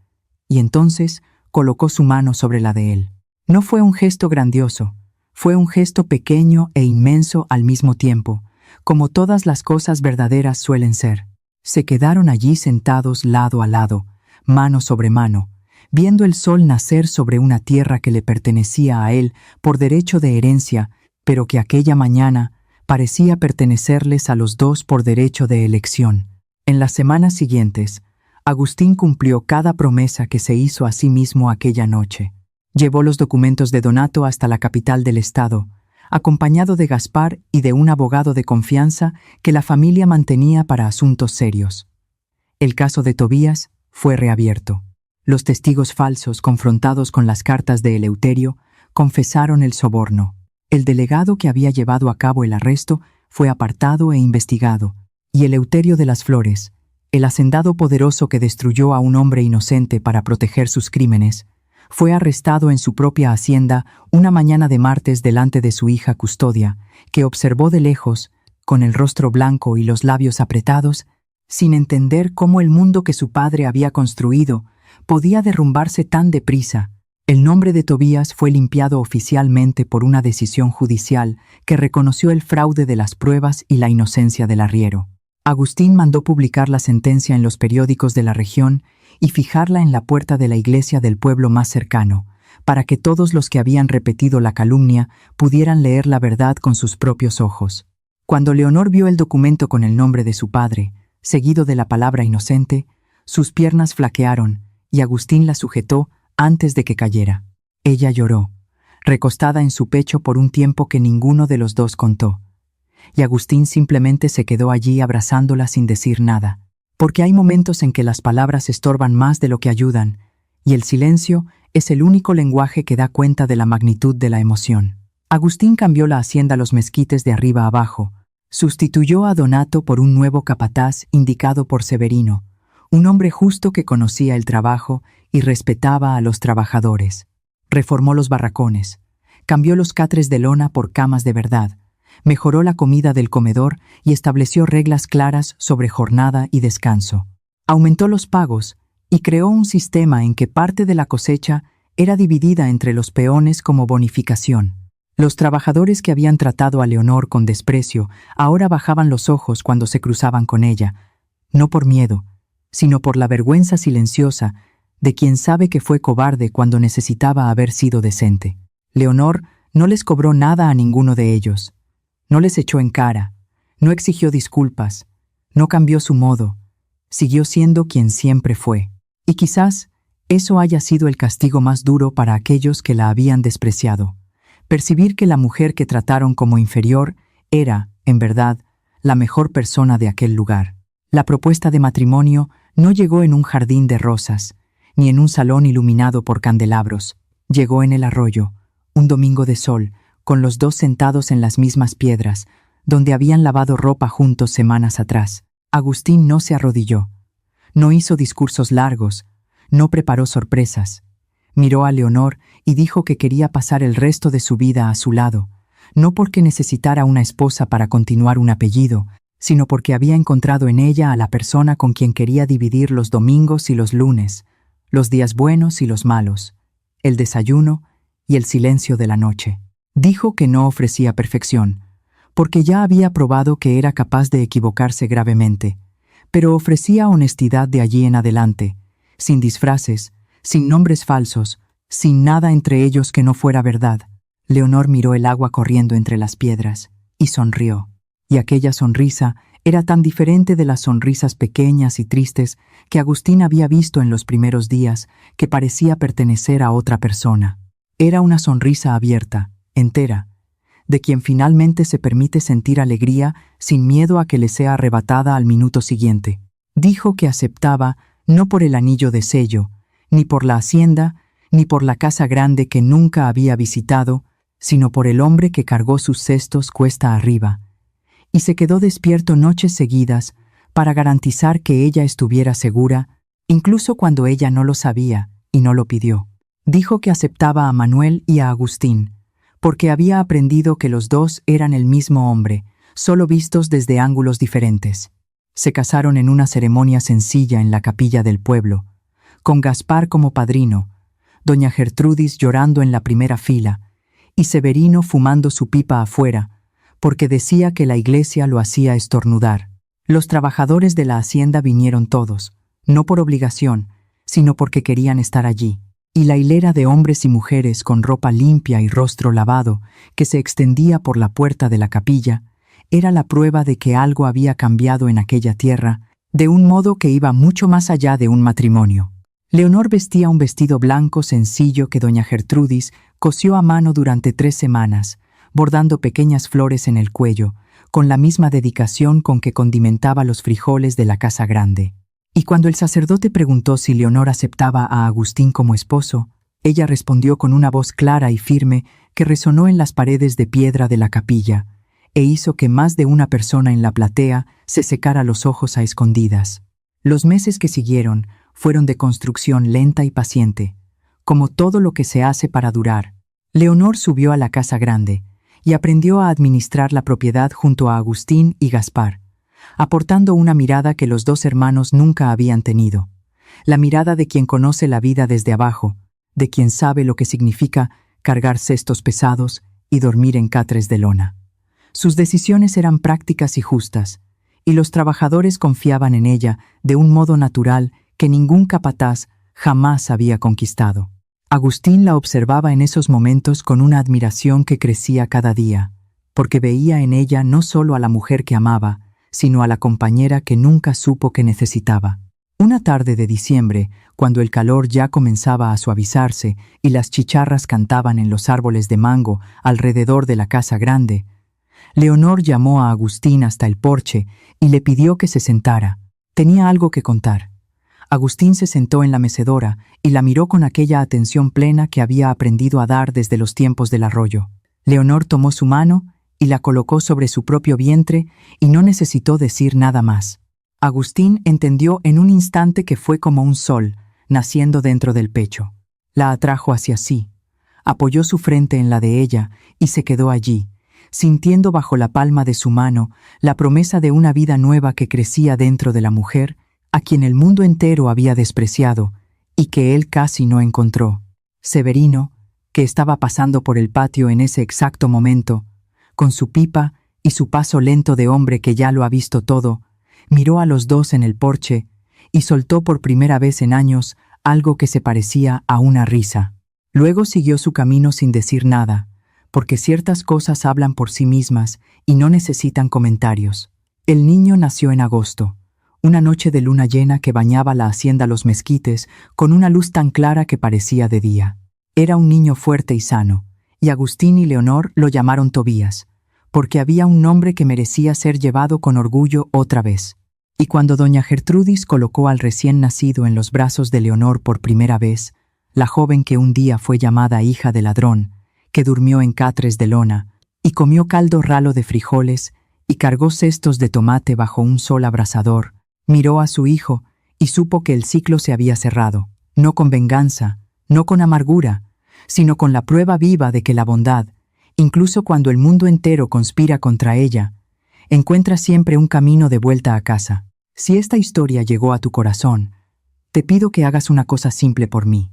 Y entonces colocó su mano sobre la de él. No fue un gesto grandioso, fue un gesto pequeño e inmenso al mismo tiempo, como todas las cosas verdaderas suelen ser. Se quedaron allí sentados lado a lado, mano sobre mano, viendo el sol nacer sobre una tierra que le pertenecía a él por derecho de herencia, pero que aquella mañana parecía pertenecerles a los dos por derecho de elección. En las semanas siguientes, Agustín cumplió cada promesa que se hizo a sí mismo aquella noche. Llevó los documentos de Donato hasta la capital del estado, acompañado de Gaspar y de un abogado de confianza que la familia mantenía para asuntos serios. El caso de Tobías fue reabierto. Los testigos falsos, confrontados con las cartas de Eleuterio, confesaron el soborno. El delegado que había llevado a cabo el arresto fue apartado e investigado, y Eleuterio de las Flores, el hacendado poderoso que destruyó a un hombre inocente para proteger sus crímenes, fue arrestado en su propia hacienda una mañana de martes delante de su hija Custodia, que observó de lejos, con el rostro blanco y los labios apretados, sin entender cómo el mundo que su padre había construido podía derrumbarse tan deprisa. El nombre de Tobías fue limpiado oficialmente por una decisión judicial que reconoció el fraude de las pruebas y la inocencia del arriero. Agustín mandó publicar la sentencia en los periódicos de la región y fijarla en la puerta de la iglesia del pueblo más cercano, para que todos los que habían repetido la calumnia pudieran leer la verdad con sus propios ojos. Cuando Leonor vio el documento con el nombre de su padre, seguido de la palabra inocente, sus piernas flaquearon y Agustín la sujetó antes de que cayera. Ella lloró, recostada en su pecho por un tiempo que ninguno de los dos contó. Y Agustín simplemente se quedó allí abrazándola sin decir nada, porque hay momentos en que las palabras estorban más de lo que ayudan, y el silencio es el único lenguaje que da cuenta de la magnitud de la emoción. Agustín cambió la hacienda a los mezquites de arriba a abajo, sustituyó a Donato por un nuevo capataz indicado por Severino, un hombre justo que conocía el trabajo y respetaba a los trabajadores. Reformó los barracones, cambió los catres de lona por camas de verdad, mejoró la comida del comedor y estableció reglas claras sobre jornada y descanso. Aumentó los pagos y creó un sistema en que parte de la cosecha era dividida entre los peones como bonificación. Los trabajadores que habían tratado a Leonor con desprecio ahora bajaban los ojos cuando se cruzaban con ella, no por miedo, sino por la vergüenza silenciosa de quien sabe que fue cobarde cuando necesitaba haber sido decente. Leonor no les cobró nada a ninguno de ellos. No les echó en cara, no exigió disculpas, no cambió su modo, siguió siendo quien siempre fue. Y quizás eso haya sido el castigo más duro para aquellos que la habían despreciado. Percibir que la mujer que trataron como inferior era, en verdad, la mejor persona de aquel lugar. La propuesta de matrimonio no llegó en un jardín de rosas, ni en un salón iluminado por candelabros. Llegó en el arroyo, un domingo de sol, con los dos sentados en las mismas piedras, donde habían lavado ropa juntos semanas atrás. Agustín no se arrodilló, no hizo discursos largos, no preparó sorpresas. Miró a Leonor y dijo que quería pasar el resto de su vida a su lado, no porque necesitara una esposa para continuar un apellido, sino porque había encontrado en ella a la persona con quien quería dividir los domingos y los lunes, los días buenos y los malos, el desayuno y el silencio de la noche. Dijo que no ofrecía perfección, porque ya había probado que era capaz de equivocarse gravemente, pero ofrecía honestidad de allí en adelante, sin disfraces, sin nombres falsos, sin nada entre ellos que no fuera verdad. Leonor miró el agua corriendo entre las piedras y sonrió, y aquella sonrisa era tan diferente de las sonrisas pequeñas y tristes que Agustín había visto en los primeros días que parecía pertenecer a otra persona. Era una sonrisa abierta, entera, de quien finalmente se permite sentir alegría sin miedo a que le sea arrebatada al minuto siguiente. Dijo que aceptaba no por el anillo de sello, ni por la hacienda, ni por la casa grande que nunca había visitado, sino por el hombre que cargó sus cestos cuesta arriba, y se quedó despierto noches seguidas para garantizar que ella estuviera segura, incluso cuando ella no lo sabía y no lo pidió. Dijo que aceptaba a Manuel y a Agustín, porque había aprendido que los dos eran el mismo hombre, solo vistos desde ángulos diferentes. Se casaron en una ceremonia sencilla en la capilla del pueblo, con Gaspar como padrino, doña Gertrudis llorando en la primera fila, y Severino fumando su pipa afuera, porque decía que la iglesia lo hacía estornudar. Los trabajadores de la hacienda vinieron todos, no por obligación, sino porque querían estar allí. Y la hilera de hombres y mujeres con ropa limpia y rostro lavado, que se extendía por la puerta de la capilla, era la prueba de que algo había cambiado en aquella tierra, de un modo que iba mucho más allá de un matrimonio. Leonor vestía un vestido blanco sencillo que doña Gertrudis cosió a mano durante 3 semanas, bordando pequeñas flores en el cuello, con la misma dedicación con que condimentaba los frijoles de la casa grande. Y cuando el sacerdote preguntó si Leonor aceptaba a Agustín como esposo, ella respondió con una voz clara y firme que resonó en las paredes de piedra de la capilla, e hizo que más de una persona en la platea se secara los ojos a escondidas. Los meses que siguieron fueron de construcción lenta y paciente, como todo lo que se hace para durar. Leonor subió a la casa grande y aprendió a administrar la propiedad junto a Agustín y Gaspar, aportando una mirada que los dos hermanos nunca habían tenido, la mirada de quien conoce la vida desde abajo, de quien sabe lo que significa cargar cestos pesados y dormir en catres de lona. Sus decisiones eran prácticas y justas, y los trabajadores confiaban en ella de un modo natural que ningún capataz jamás había conquistado. Agustín la observaba en esos momentos con una admiración que crecía cada día, porque veía en ella no solo a la mujer que amaba, sino a la compañera que nunca supo que necesitaba. Una tarde de diciembre, cuando el calor ya comenzaba a suavizarse y las chicharras cantaban en los árboles de mango alrededor de la casa grande, Leonor llamó a Agustín hasta el porche y le pidió que se sentara. Tenía algo que contar. Agustín se sentó en la mecedora y la miró con aquella atención plena que había aprendido a dar desde los tiempos del arroyo. Leonor tomó su mano y la colocó sobre su propio vientre y no necesitó decir nada más. Agustín entendió en un instante que fue como un sol, naciendo dentro del pecho. La atrajo hacia sí, apoyó su frente en la de ella y se quedó allí, sintiendo bajo la palma de su mano la promesa de una vida nueva que crecía dentro de la mujer, a quien el mundo entero había despreciado y que él casi no encontró. Severino, que estaba pasando por el patio en ese exacto momento, con su pipa y su paso lento de hombre que ya lo ha visto todo, miró a los dos en el porche y soltó por primera vez en años algo que se parecía a una risa. Luego siguió su camino sin decir nada, porque ciertas cosas hablan por sí mismas y no necesitan comentarios. El niño nació en agosto, una noche de luna llena que bañaba la hacienda Los Mezquites con una luz tan clara que parecía de día. Era un niño fuerte y sano, y Agustín y Leonor lo llamaron Tobías, porque había un nombre que merecía ser llevado con orgullo otra vez. Y cuando doña Gertrudis colocó al recién nacido en los brazos de Leonor por primera vez, la joven que un día fue llamada hija de ladrón, que durmió en catres de lona, y comió caldo ralo de frijoles, y cargó cestos de tomate bajo un sol abrasador, miró a su hijo y supo que el ciclo se había cerrado, no con venganza, no con amargura, sino con la prueba viva de que la bondad, incluso cuando el mundo entero conspira contra ella, encuentra siempre un camino de vuelta a casa. Si esta historia llegó a tu corazón, te pido que hagas una cosa simple por mí.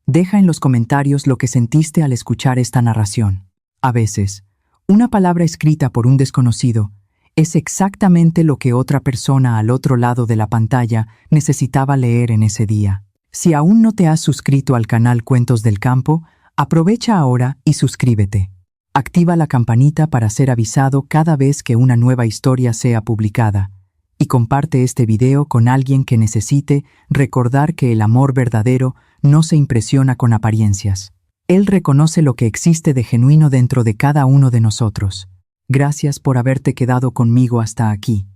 Deja en los comentarios lo que sentiste al escuchar esta narración. A veces, una palabra escrita por un desconocido es exactamente lo que otra persona al otro lado de la pantalla necesitaba leer en ese día. Si aún no te has suscrito al canal Cuentos del Campo, aprovecha ahora y suscríbete. Activa la campanita para ser avisado cada vez que una nueva historia sea publicada. Y comparte este video con alguien que necesite recordar que el amor verdadero no se impresiona con apariencias. Él reconoce lo que existe de genuino dentro de cada uno de nosotros. Gracias por haberte quedado conmigo hasta aquí.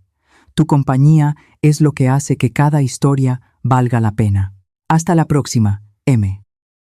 Tu compañía es lo que hace que cada historia valga la pena. Hasta la próxima, M.